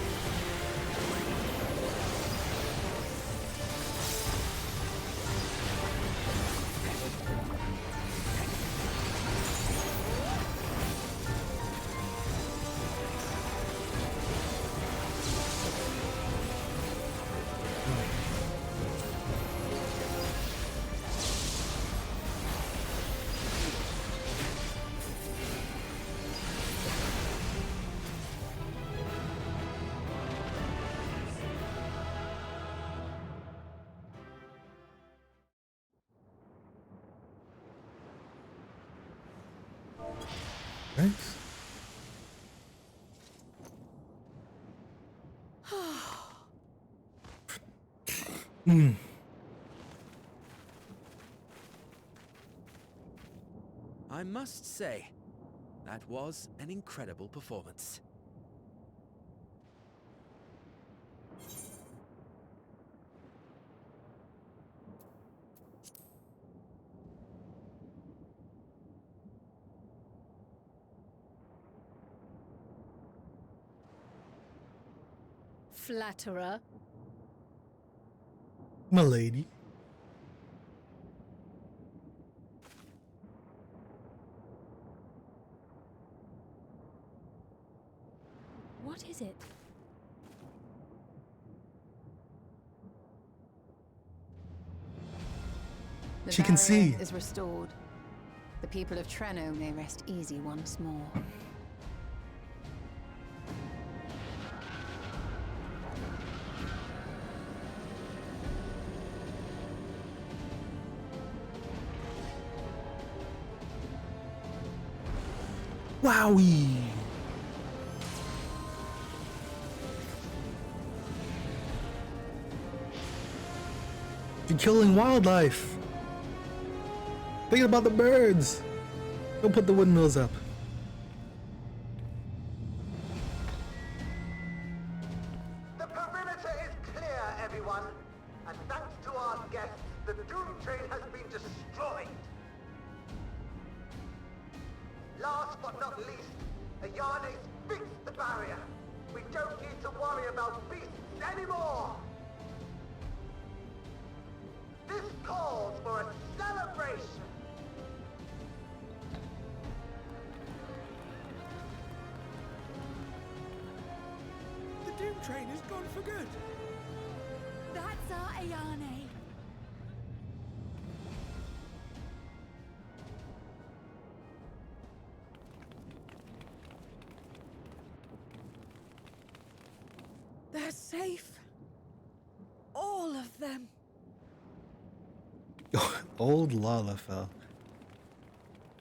Thanks. I must say, that was an incredible performance. Flatterer. Milady. What is it? The She can barrier see. is restored. The people of Treno may rest easy once more. Wowie! You're killing wildlife. Think about the birds. Go put the windmills up. The perimeter is clear, everyone. And thanks to our guests, the Doom Train has been destroyed. Last but not least, Ayane's fixed the barrier. We don't need to worry about beasts anymore. This calls for a celebration. The Doom Train is gone for good. That's our Ayane. They're safe. All of them. Old Lalafell.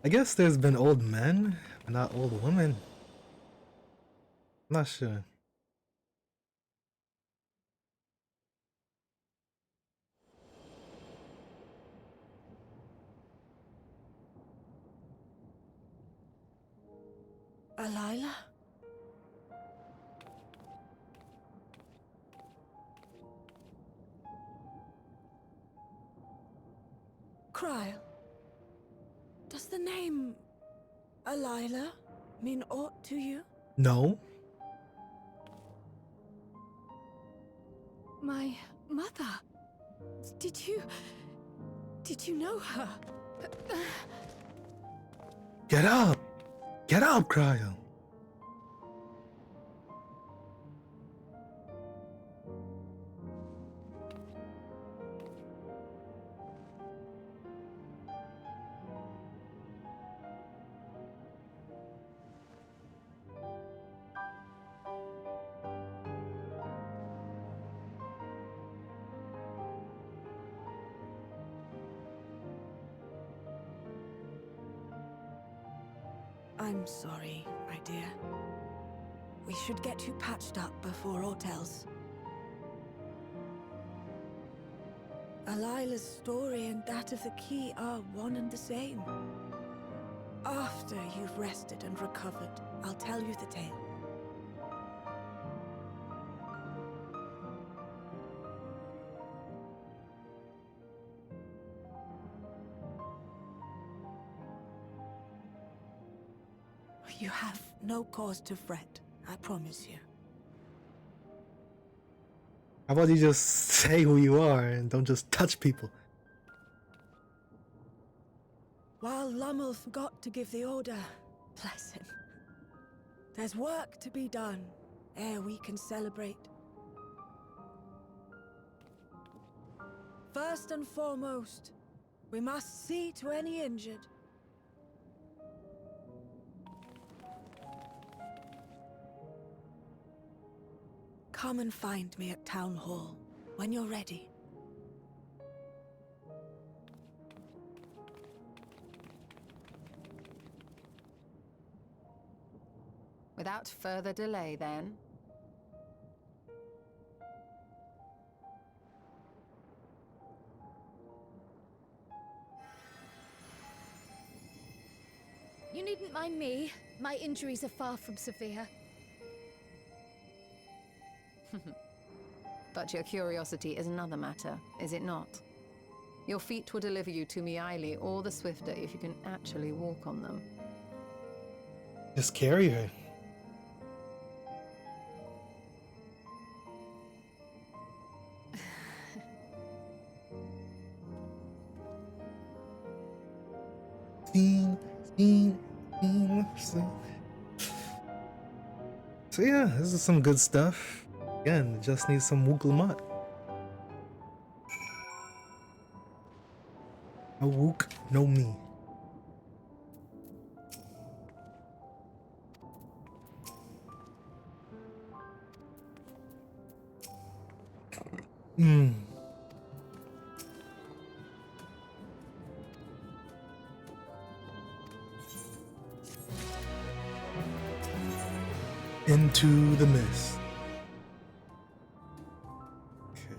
I guess there's been old men, but not old women. I'm not sure. Alila? Krile, does the name Alila mean aught to you? No. My mother. Did you know her? Get up! Get out, Krile! I'm sorry, my dear. We should get you patched up before aught else. Alila's story and that of the key are one and the same. After you've rested and recovered, I'll tell you the tale. You have no cause to fret, I promise you. How about you just say who you are and don't just touch people? While Lummel forgot to give the order, bless him, there's work to be done ere we can celebrate. First and foremost, we must see to any injured. Come and find me at Town Hall when you're ready. Without further delay, then. You needn't mind me. My injuries are far from severe. But your curiosity is another matter, is it not? Your feet will deliver you to Krile all the swifter if you can actually walk on them. Just carry her. So yeah, this is some good stuff. Again, it just needs some wooglemutt. No wook, no me. Into the mist. Okay.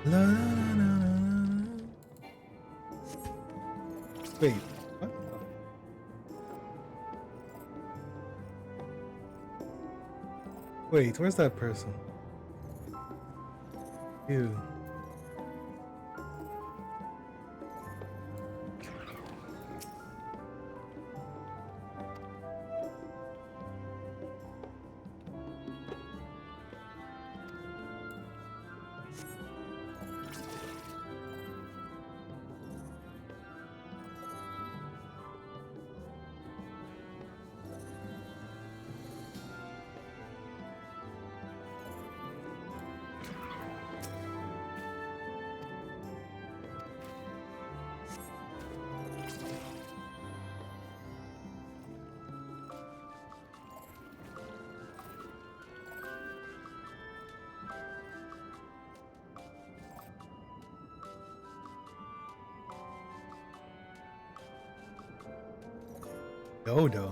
La, la, la, la, la. Wait, what? Wait, where's that person? Ew. Dodo.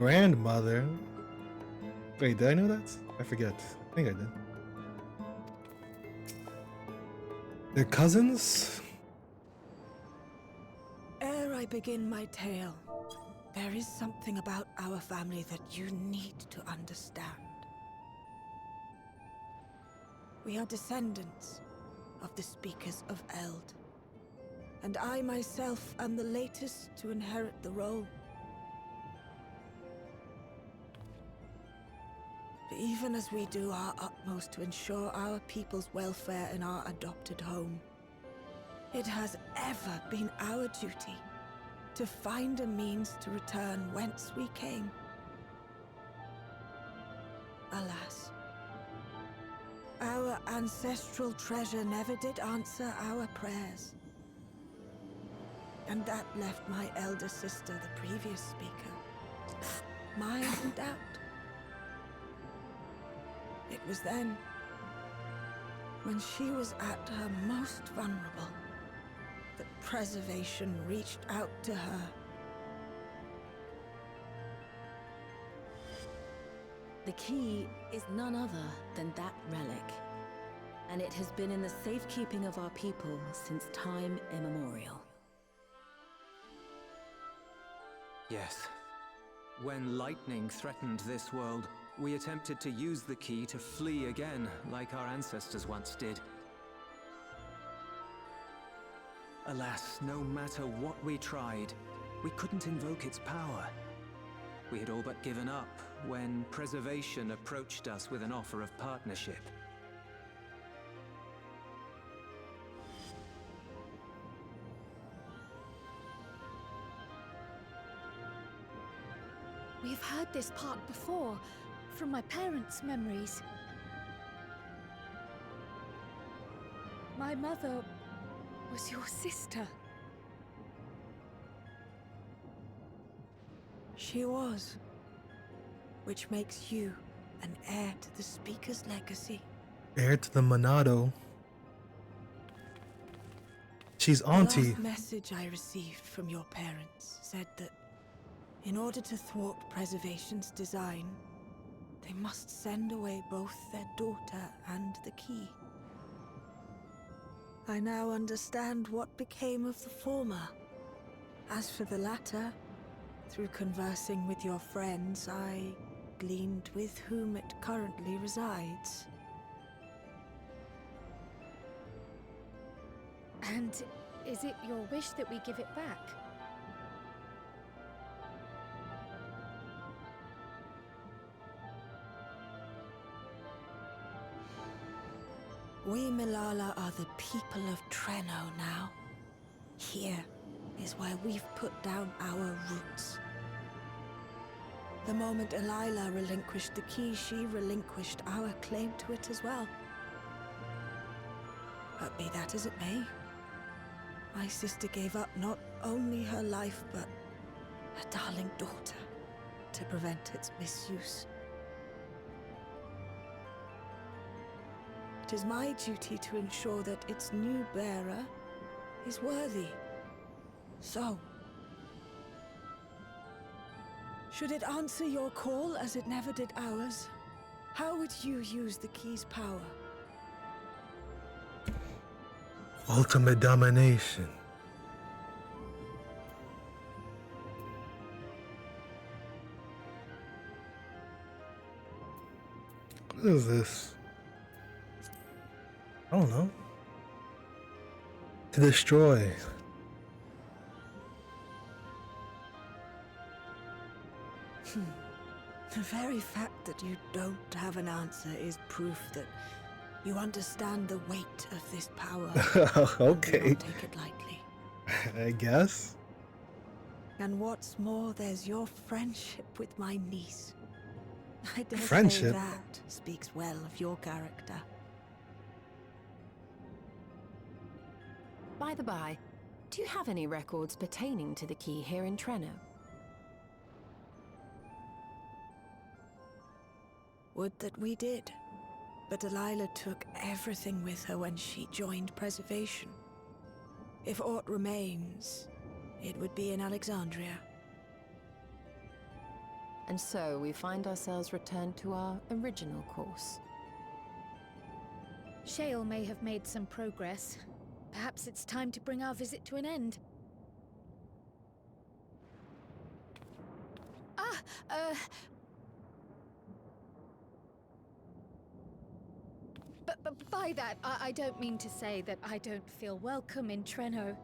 grandmother. Wait, did I know that? I forget. I think I did. They're cousins? Ere I begin my tale, there is something about our family that you need to understand. We are descendants of the speakers of Eld, and I myself am the latest to inherit the role. But even as we do our utmost to ensure our people's welfare in our adopted home, it has ever been our duty to find a means to return whence we came. Alas, our ancestral treasure never did answer our prayers. And that left my elder sister, the previous speaker, mired in doubt. It was then, when she was at her most vulnerable, that preservation reached out to her. The key is none other than that relic, and it has been in the safekeeping of our people since time immemorial. Yes. When lightning threatened this world, we attempted to use the key to flee again, like our ancestors once did. Alas, no matter what we tried, we couldn't invoke its power. We had all but given up when Preservation approached us with an offer of partnership. We've heard this part before, from my parents' memories. My mother was your sister. She was. Which makes you an heir to the Speaker's legacy. Heir to the Monado. She's auntie. The last message I received from your parents said that in order to thwart Preservation's design, they must send away both their daughter and the key. I now understand what became of the former. As for the latter, through conversing with your friends, I gleaned with whom it currently resides. And is it your wish that we give it back? We Milala are the people of Treno now. Here is where we've put down our roots. The moment Elila relinquished the key, she relinquished our claim to it as well. But be that as it may, my sister gave up not only her life, but her darling daughter to prevent its misuse. It is my duty to ensure that its new bearer is worthy. So, should it answer your call as it never did ours, how would you use the key's power? Ultimate domination. What is this? I don't know. To destroy. The very fact that you don't have an answer is proof that you understand the weight of this power. Okay. And do not take it lightly. I guess. And what's more, there's your friendship with my niece. I dare Friendship? say that speaks well of your character. By the by, do you have any records pertaining to the key here in Treno? Would that we did. But Delilah took everything with her when she joined Preservation. If aught remains, it would be in Alexandria. And so we find ourselves returned to our original course. Shale may have made some progress. Perhaps it's time to bring our visit to an end. But by that, I don't mean to say that I don't feel welcome in Treno.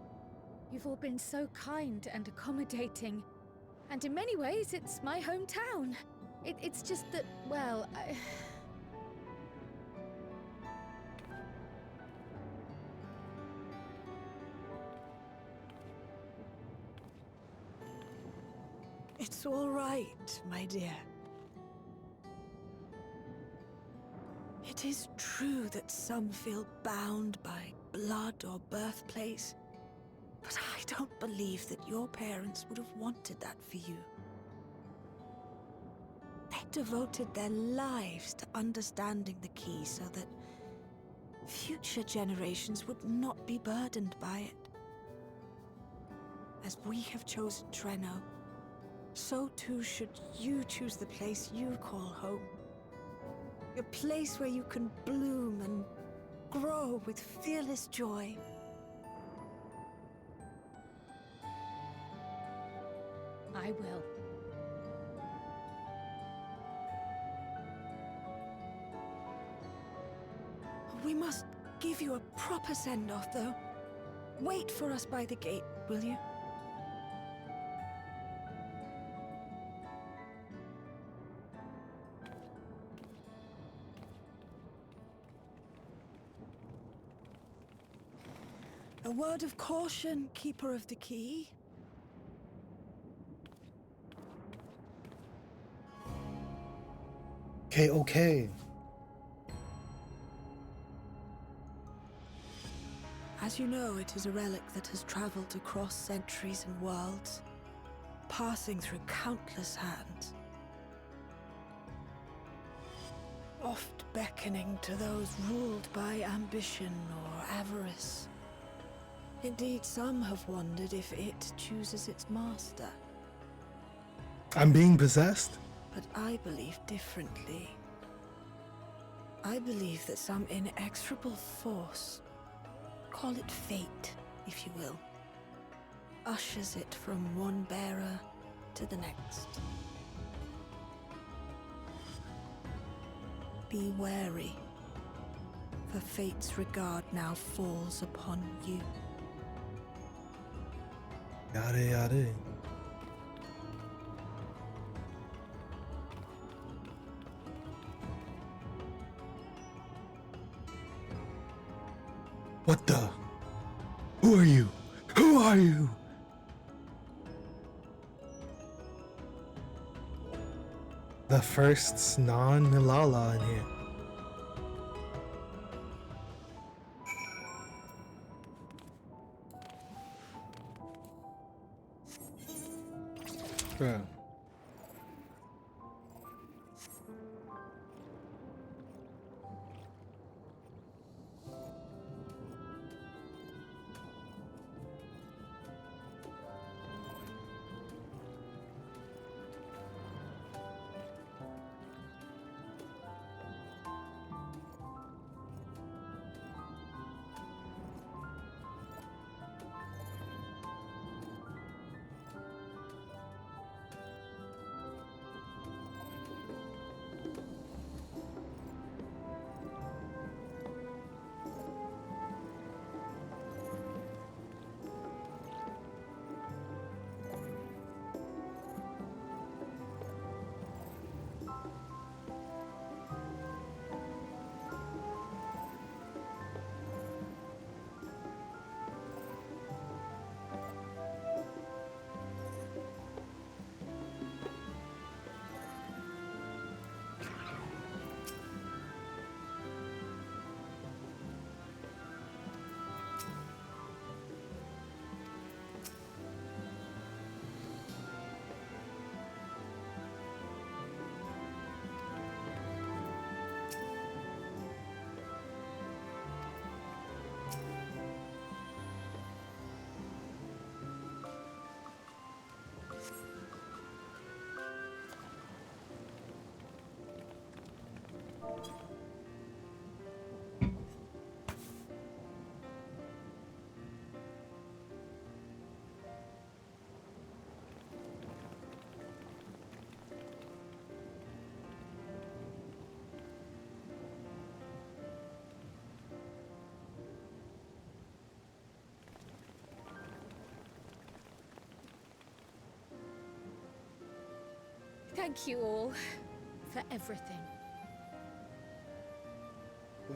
You've all been so kind and accommodating. And in many ways, it's my hometown. It's just that, well, It's all right, my dear. It is true that some feel bound by blood or birthplace, but I don't believe that your parents would have wanted that for you. They devoted their lives to understanding the key so that future generations would not be burdened by it. As we have chosen Treno, so too should you choose the place you call home. A place where you can bloom and grow with fearless joy. I will. We must give you a proper send-off, though. Wait for us by the gate, will you? A word of caution, Keeper of the Key. Okay. As you know, it is a relic that has traveled across centuries and worlds, passing through countless hands. Oft beckoning to those ruled by ambition or avarice. Indeed, some have wondered if it chooses its master. I'm being possessed? But I believe differently. I believe that some inexorable force, call it fate, if you will, ushers it from one bearer to the next. Be wary, for fate's regard now falls upon you. Yada yada. What the? Who are you? Who are you? The first non-Nilala in here. Bruh. Thank you all for everything.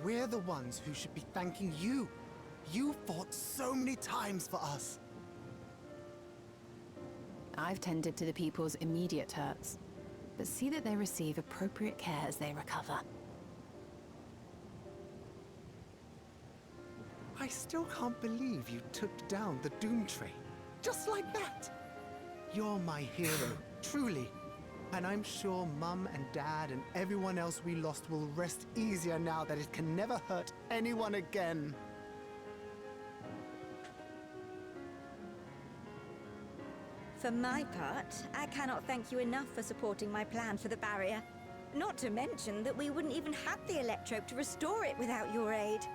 We're the ones who should be thanking you. You fought so many times for us. I've tended to the people's immediate hurts, but see that they receive appropriate care as they recover. I still can't believe you took down the Doom Train. Just like that. You're my hero, truly. And I'm sure Mum and Dad and everyone else we lost will rest easier now that it can never hurt anyone again. For my part, I cannot thank you enough for supporting my plan for the barrier. Not to mention that we wouldn't even have the electrope to restore it without your aid.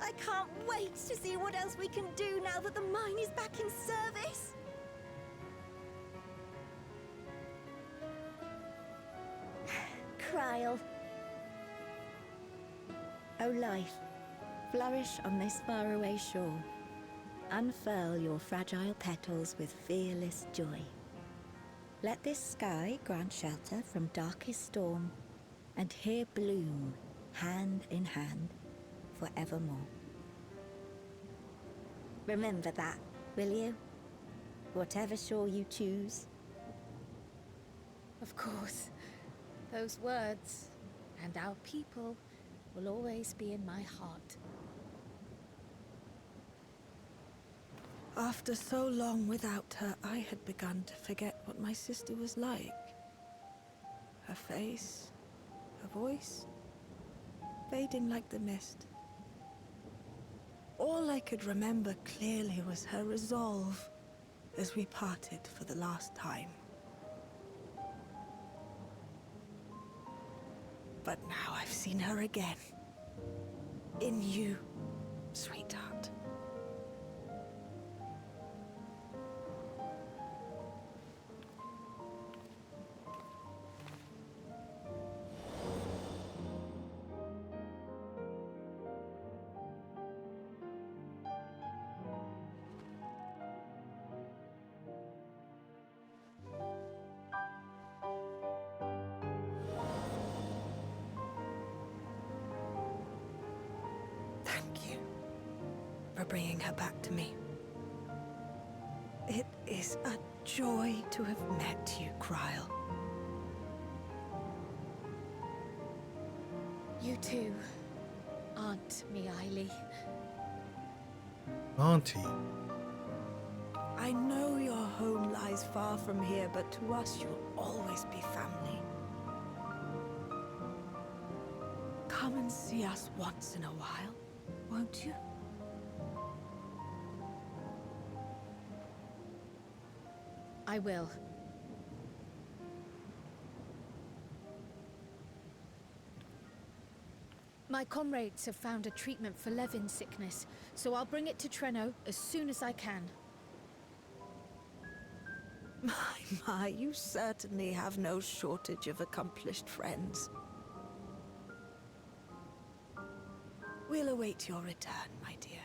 I can't wait to see what else we can do now that the mine is back in service. Krile. O life, flourish on this faraway shore. Unfurl your fragile petals with fearless joy. Let this sky grant shelter from darkest storm, and here bloom, hand in hand, forevermore. Remember that, will you? Whatever shore you choose. Of course. Those words, and our people, will always be in my heart. After so long without her, I had begun to forget what my sister was like. Her face, her voice, fading like the mist. All I could remember clearly was her resolve as we parted for the last time. But now I've seen her again. In you, sweetheart. Thank you for bringing her back to me. It is a joy to have met you, Krile. You too, Aunt Krile. Auntie. I know your home lies far from here, but to us you'll always be family. Come and see us once in a while, won't you? I will. My comrades have found a treatment for Levin sickness, so I'll bring it to Treno as soon as I can. My, you certainly have no shortage of accomplished friends. We'll await your return, my dear.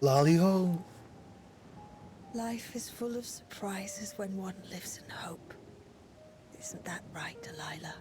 Lollyho? Life is full of surprises when one lives in hope. Isn't that right, Delilah?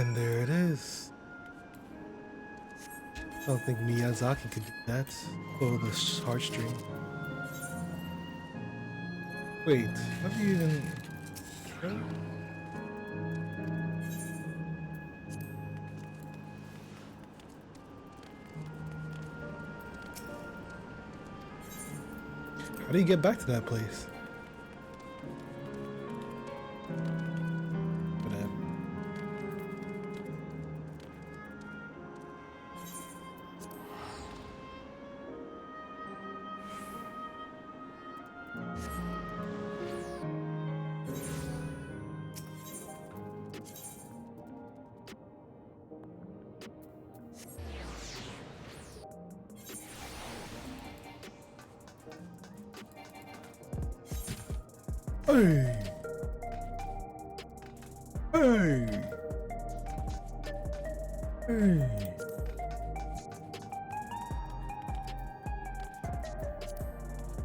And there it is. I don't think Miyazaki could do that. Pull the heartstring. Wait, how do you even... How do you get back to that place? Whatever. Hey! Hey! Hey!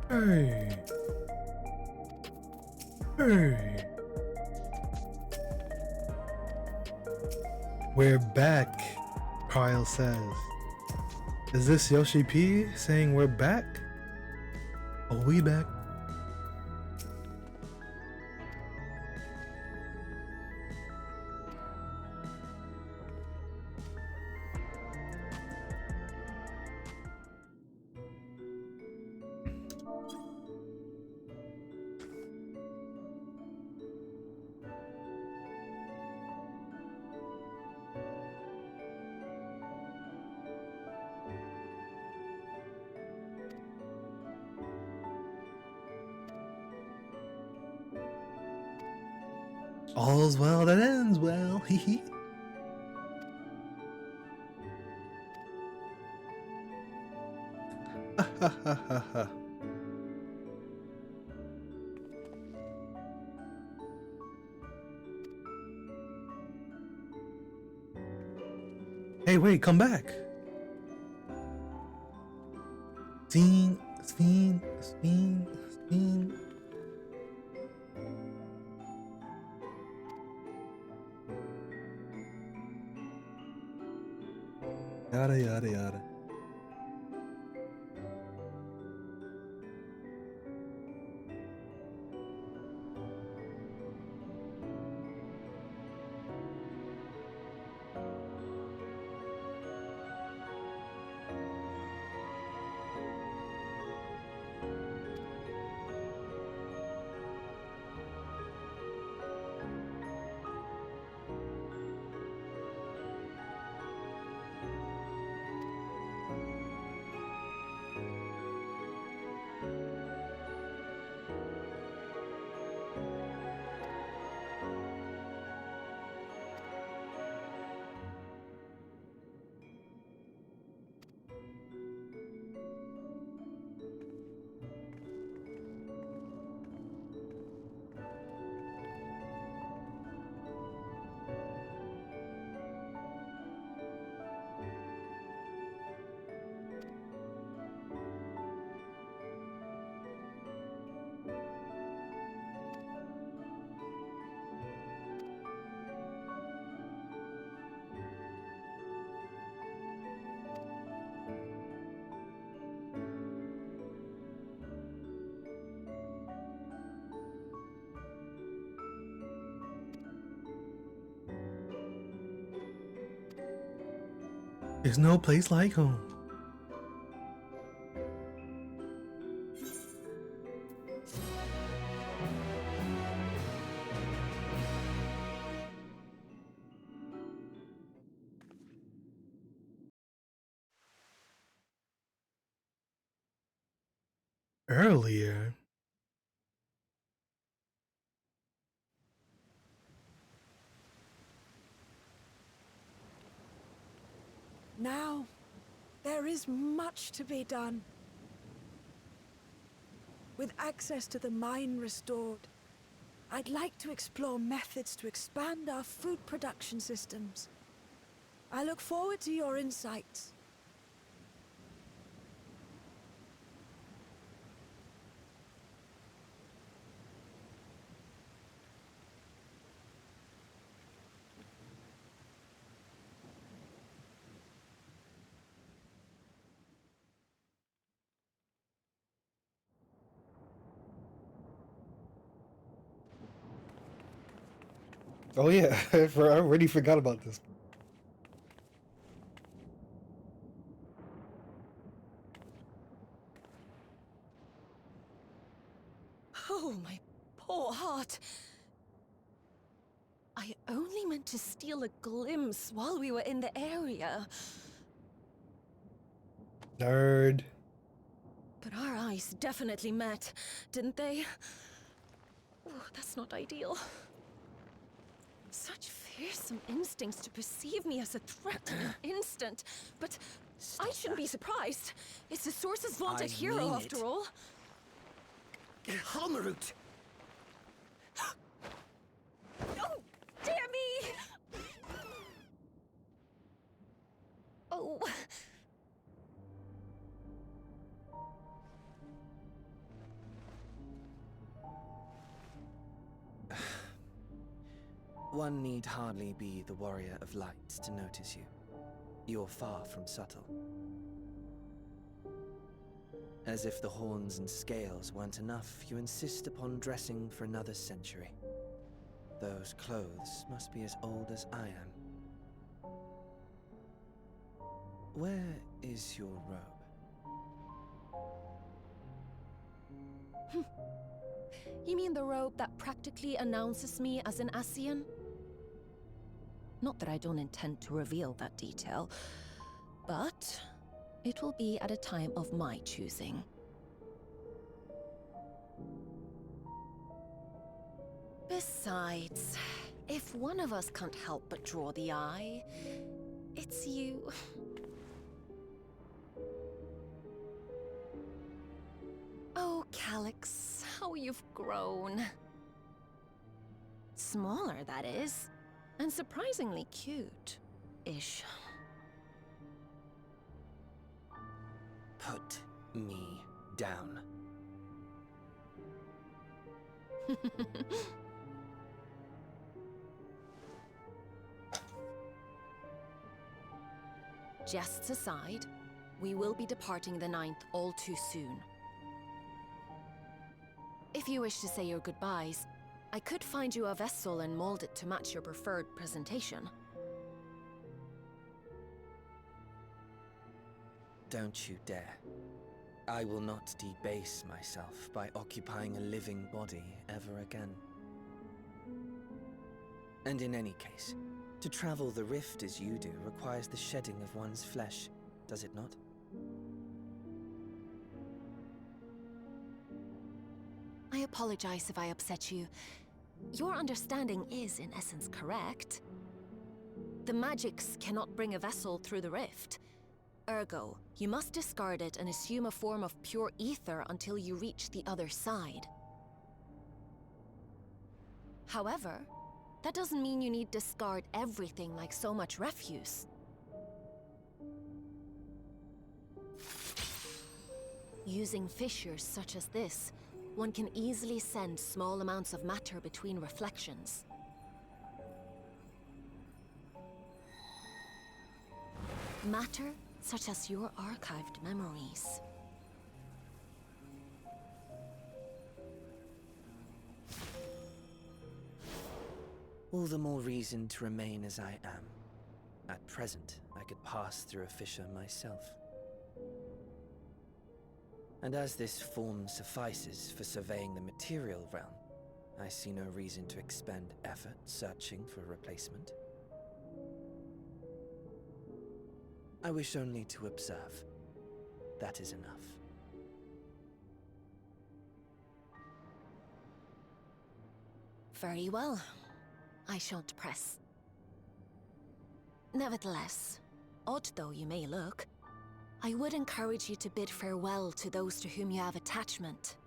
Hey! Hey! We're back, Kyle says. Is this Yoshi P saying we're back? Are we back? All's well that ends well. Hee hee. Ha ha ha ha ha. Hey, wait, come back. Scene. Yada yada yada. There's no place like home. Earlier. Now, there is much to be done. With access to the mine restored, I'd like to explore methods to expand our food production systems. I look forward to your insights. Oh yeah, I already forgot about this. Oh, my poor heart. I only meant to steal a glimpse while we were in the area. Nerd. But our eyes definitely met, didn't they? Oh, that's not ideal. Such fearsome instincts to perceive me as a threat in an instant. But I shouldn't be surprised. It's the Source's vaunted hero, after all. Halmarut! Oh, dear me! Oh. One need hardly be the warrior of light to notice you. You're far from subtle. As if the horns and scales weren't enough, you insist upon dressing for another century. Those clothes must be as old as I am. Where is your robe? You mean the robe that practically announces me as an Ascian? Not that I don't intend to reveal that detail, but it will be at a time of my choosing. Besides, if one of us can't help but draw the eye, it's you. Oh, Calyx, how you've grown. Smaller, that is. And surprisingly cute-ish. Put me down. Jests aside, we will be departing the 9th all too soon. If you wish to say your goodbyes, I could find you a vessel and mold it to match your preferred presentation. Don't you dare. I will not debase myself by occupying a living body ever again. And in any case, to travel the rift as you do requires the shedding of one's flesh, does it not? I apologize if I upset you. Your understanding is, in essence, correct. The magics cannot bring a vessel through the rift. Ergo, you must discard it and assume a form of pure ether until you reach the other side. However, that doesn't mean you need discard everything like so much refuse. Using fissures such as this, one can easily send small amounts of matter between reflections. Matter such as your archived memories. All the more reason to remain as I am. At present, I could pass through a fissure myself. And as this form suffices for surveying the material realm, I see no reason to expend effort searching for a replacement. I wish only to observe. That is enough. Very well. I shan't press. Nevertheless, odd though you may look, I would encourage you to bid farewell to those to whom you have attachment.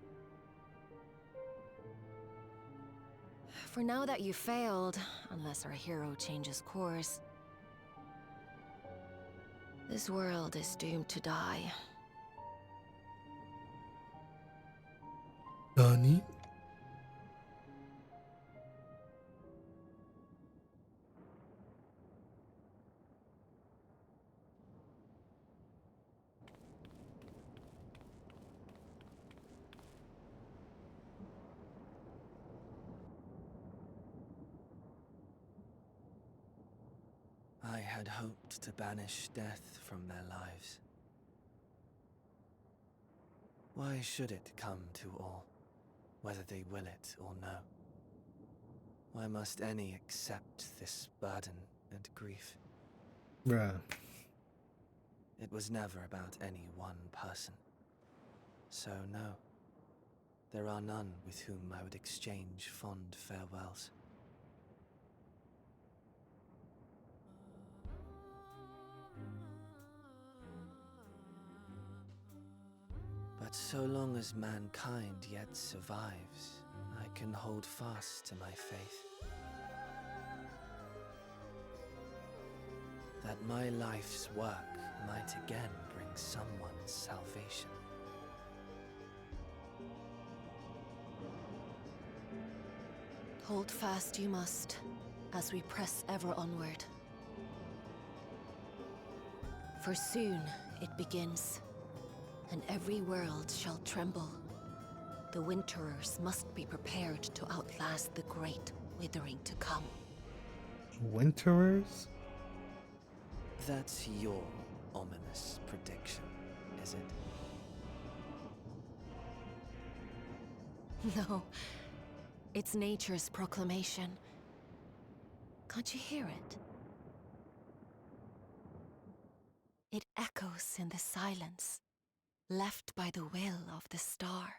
For now that you failed, unless our hero changes course, this world is doomed to die. Nani? I had hoped to banish death from their lives. Why should it come to all, whether they will it or no? Why must any accept this burden and grief? Bruh. It was never about any one person. So no, there are none with whom I would exchange fond farewells. But so long as mankind yet survives, I can hold fast to my faith. That my life's work might again bring someone's salvation. Hold fast you must, as we press ever onward. For soon it begins, and every world shall tremble. The Winterers must be prepared to outlast the great withering to come. Winterers? That's your ominous prediction, is it? No, it's nature's proclamation. Can't you hear it? It echoes in the silence, left by the will of the star.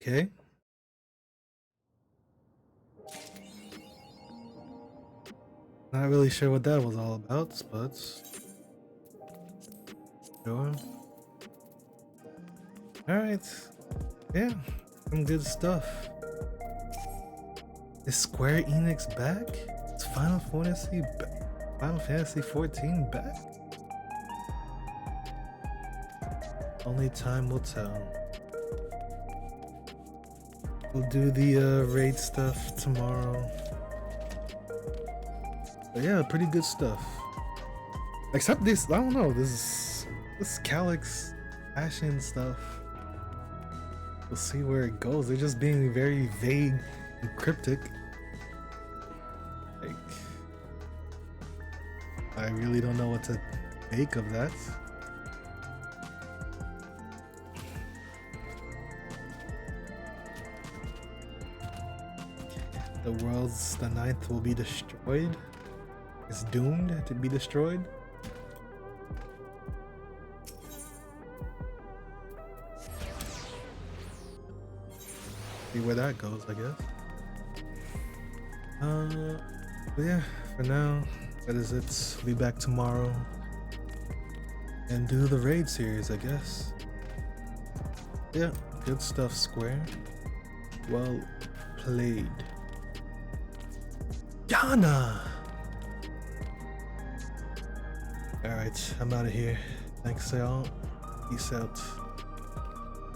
Okay. Not really sure what that was all about, but sure. Alright. Yeah, some good stuff. Is Square Enix back? Is Final Fantasy 14 back? Only time will tell. We'll do the raid stuff tomorrow. But yeah, pretty good stuff. Except this, I don't know, this Calyx Ashen stuff. We'll see where it goes. They're just being very vague and cryptic. Like, I really don't know what to make of that. The world's the ninth will be destroyed. It's doomed to be destroyed. See where that goes, I guess. But yeah, for now, that is it. We'll be back tomorrow and do the raid series, I guess. Yeah, good stuff, Square. Well played. Yana! Alright, I'm out of here. Thanks, y'all. Peace out.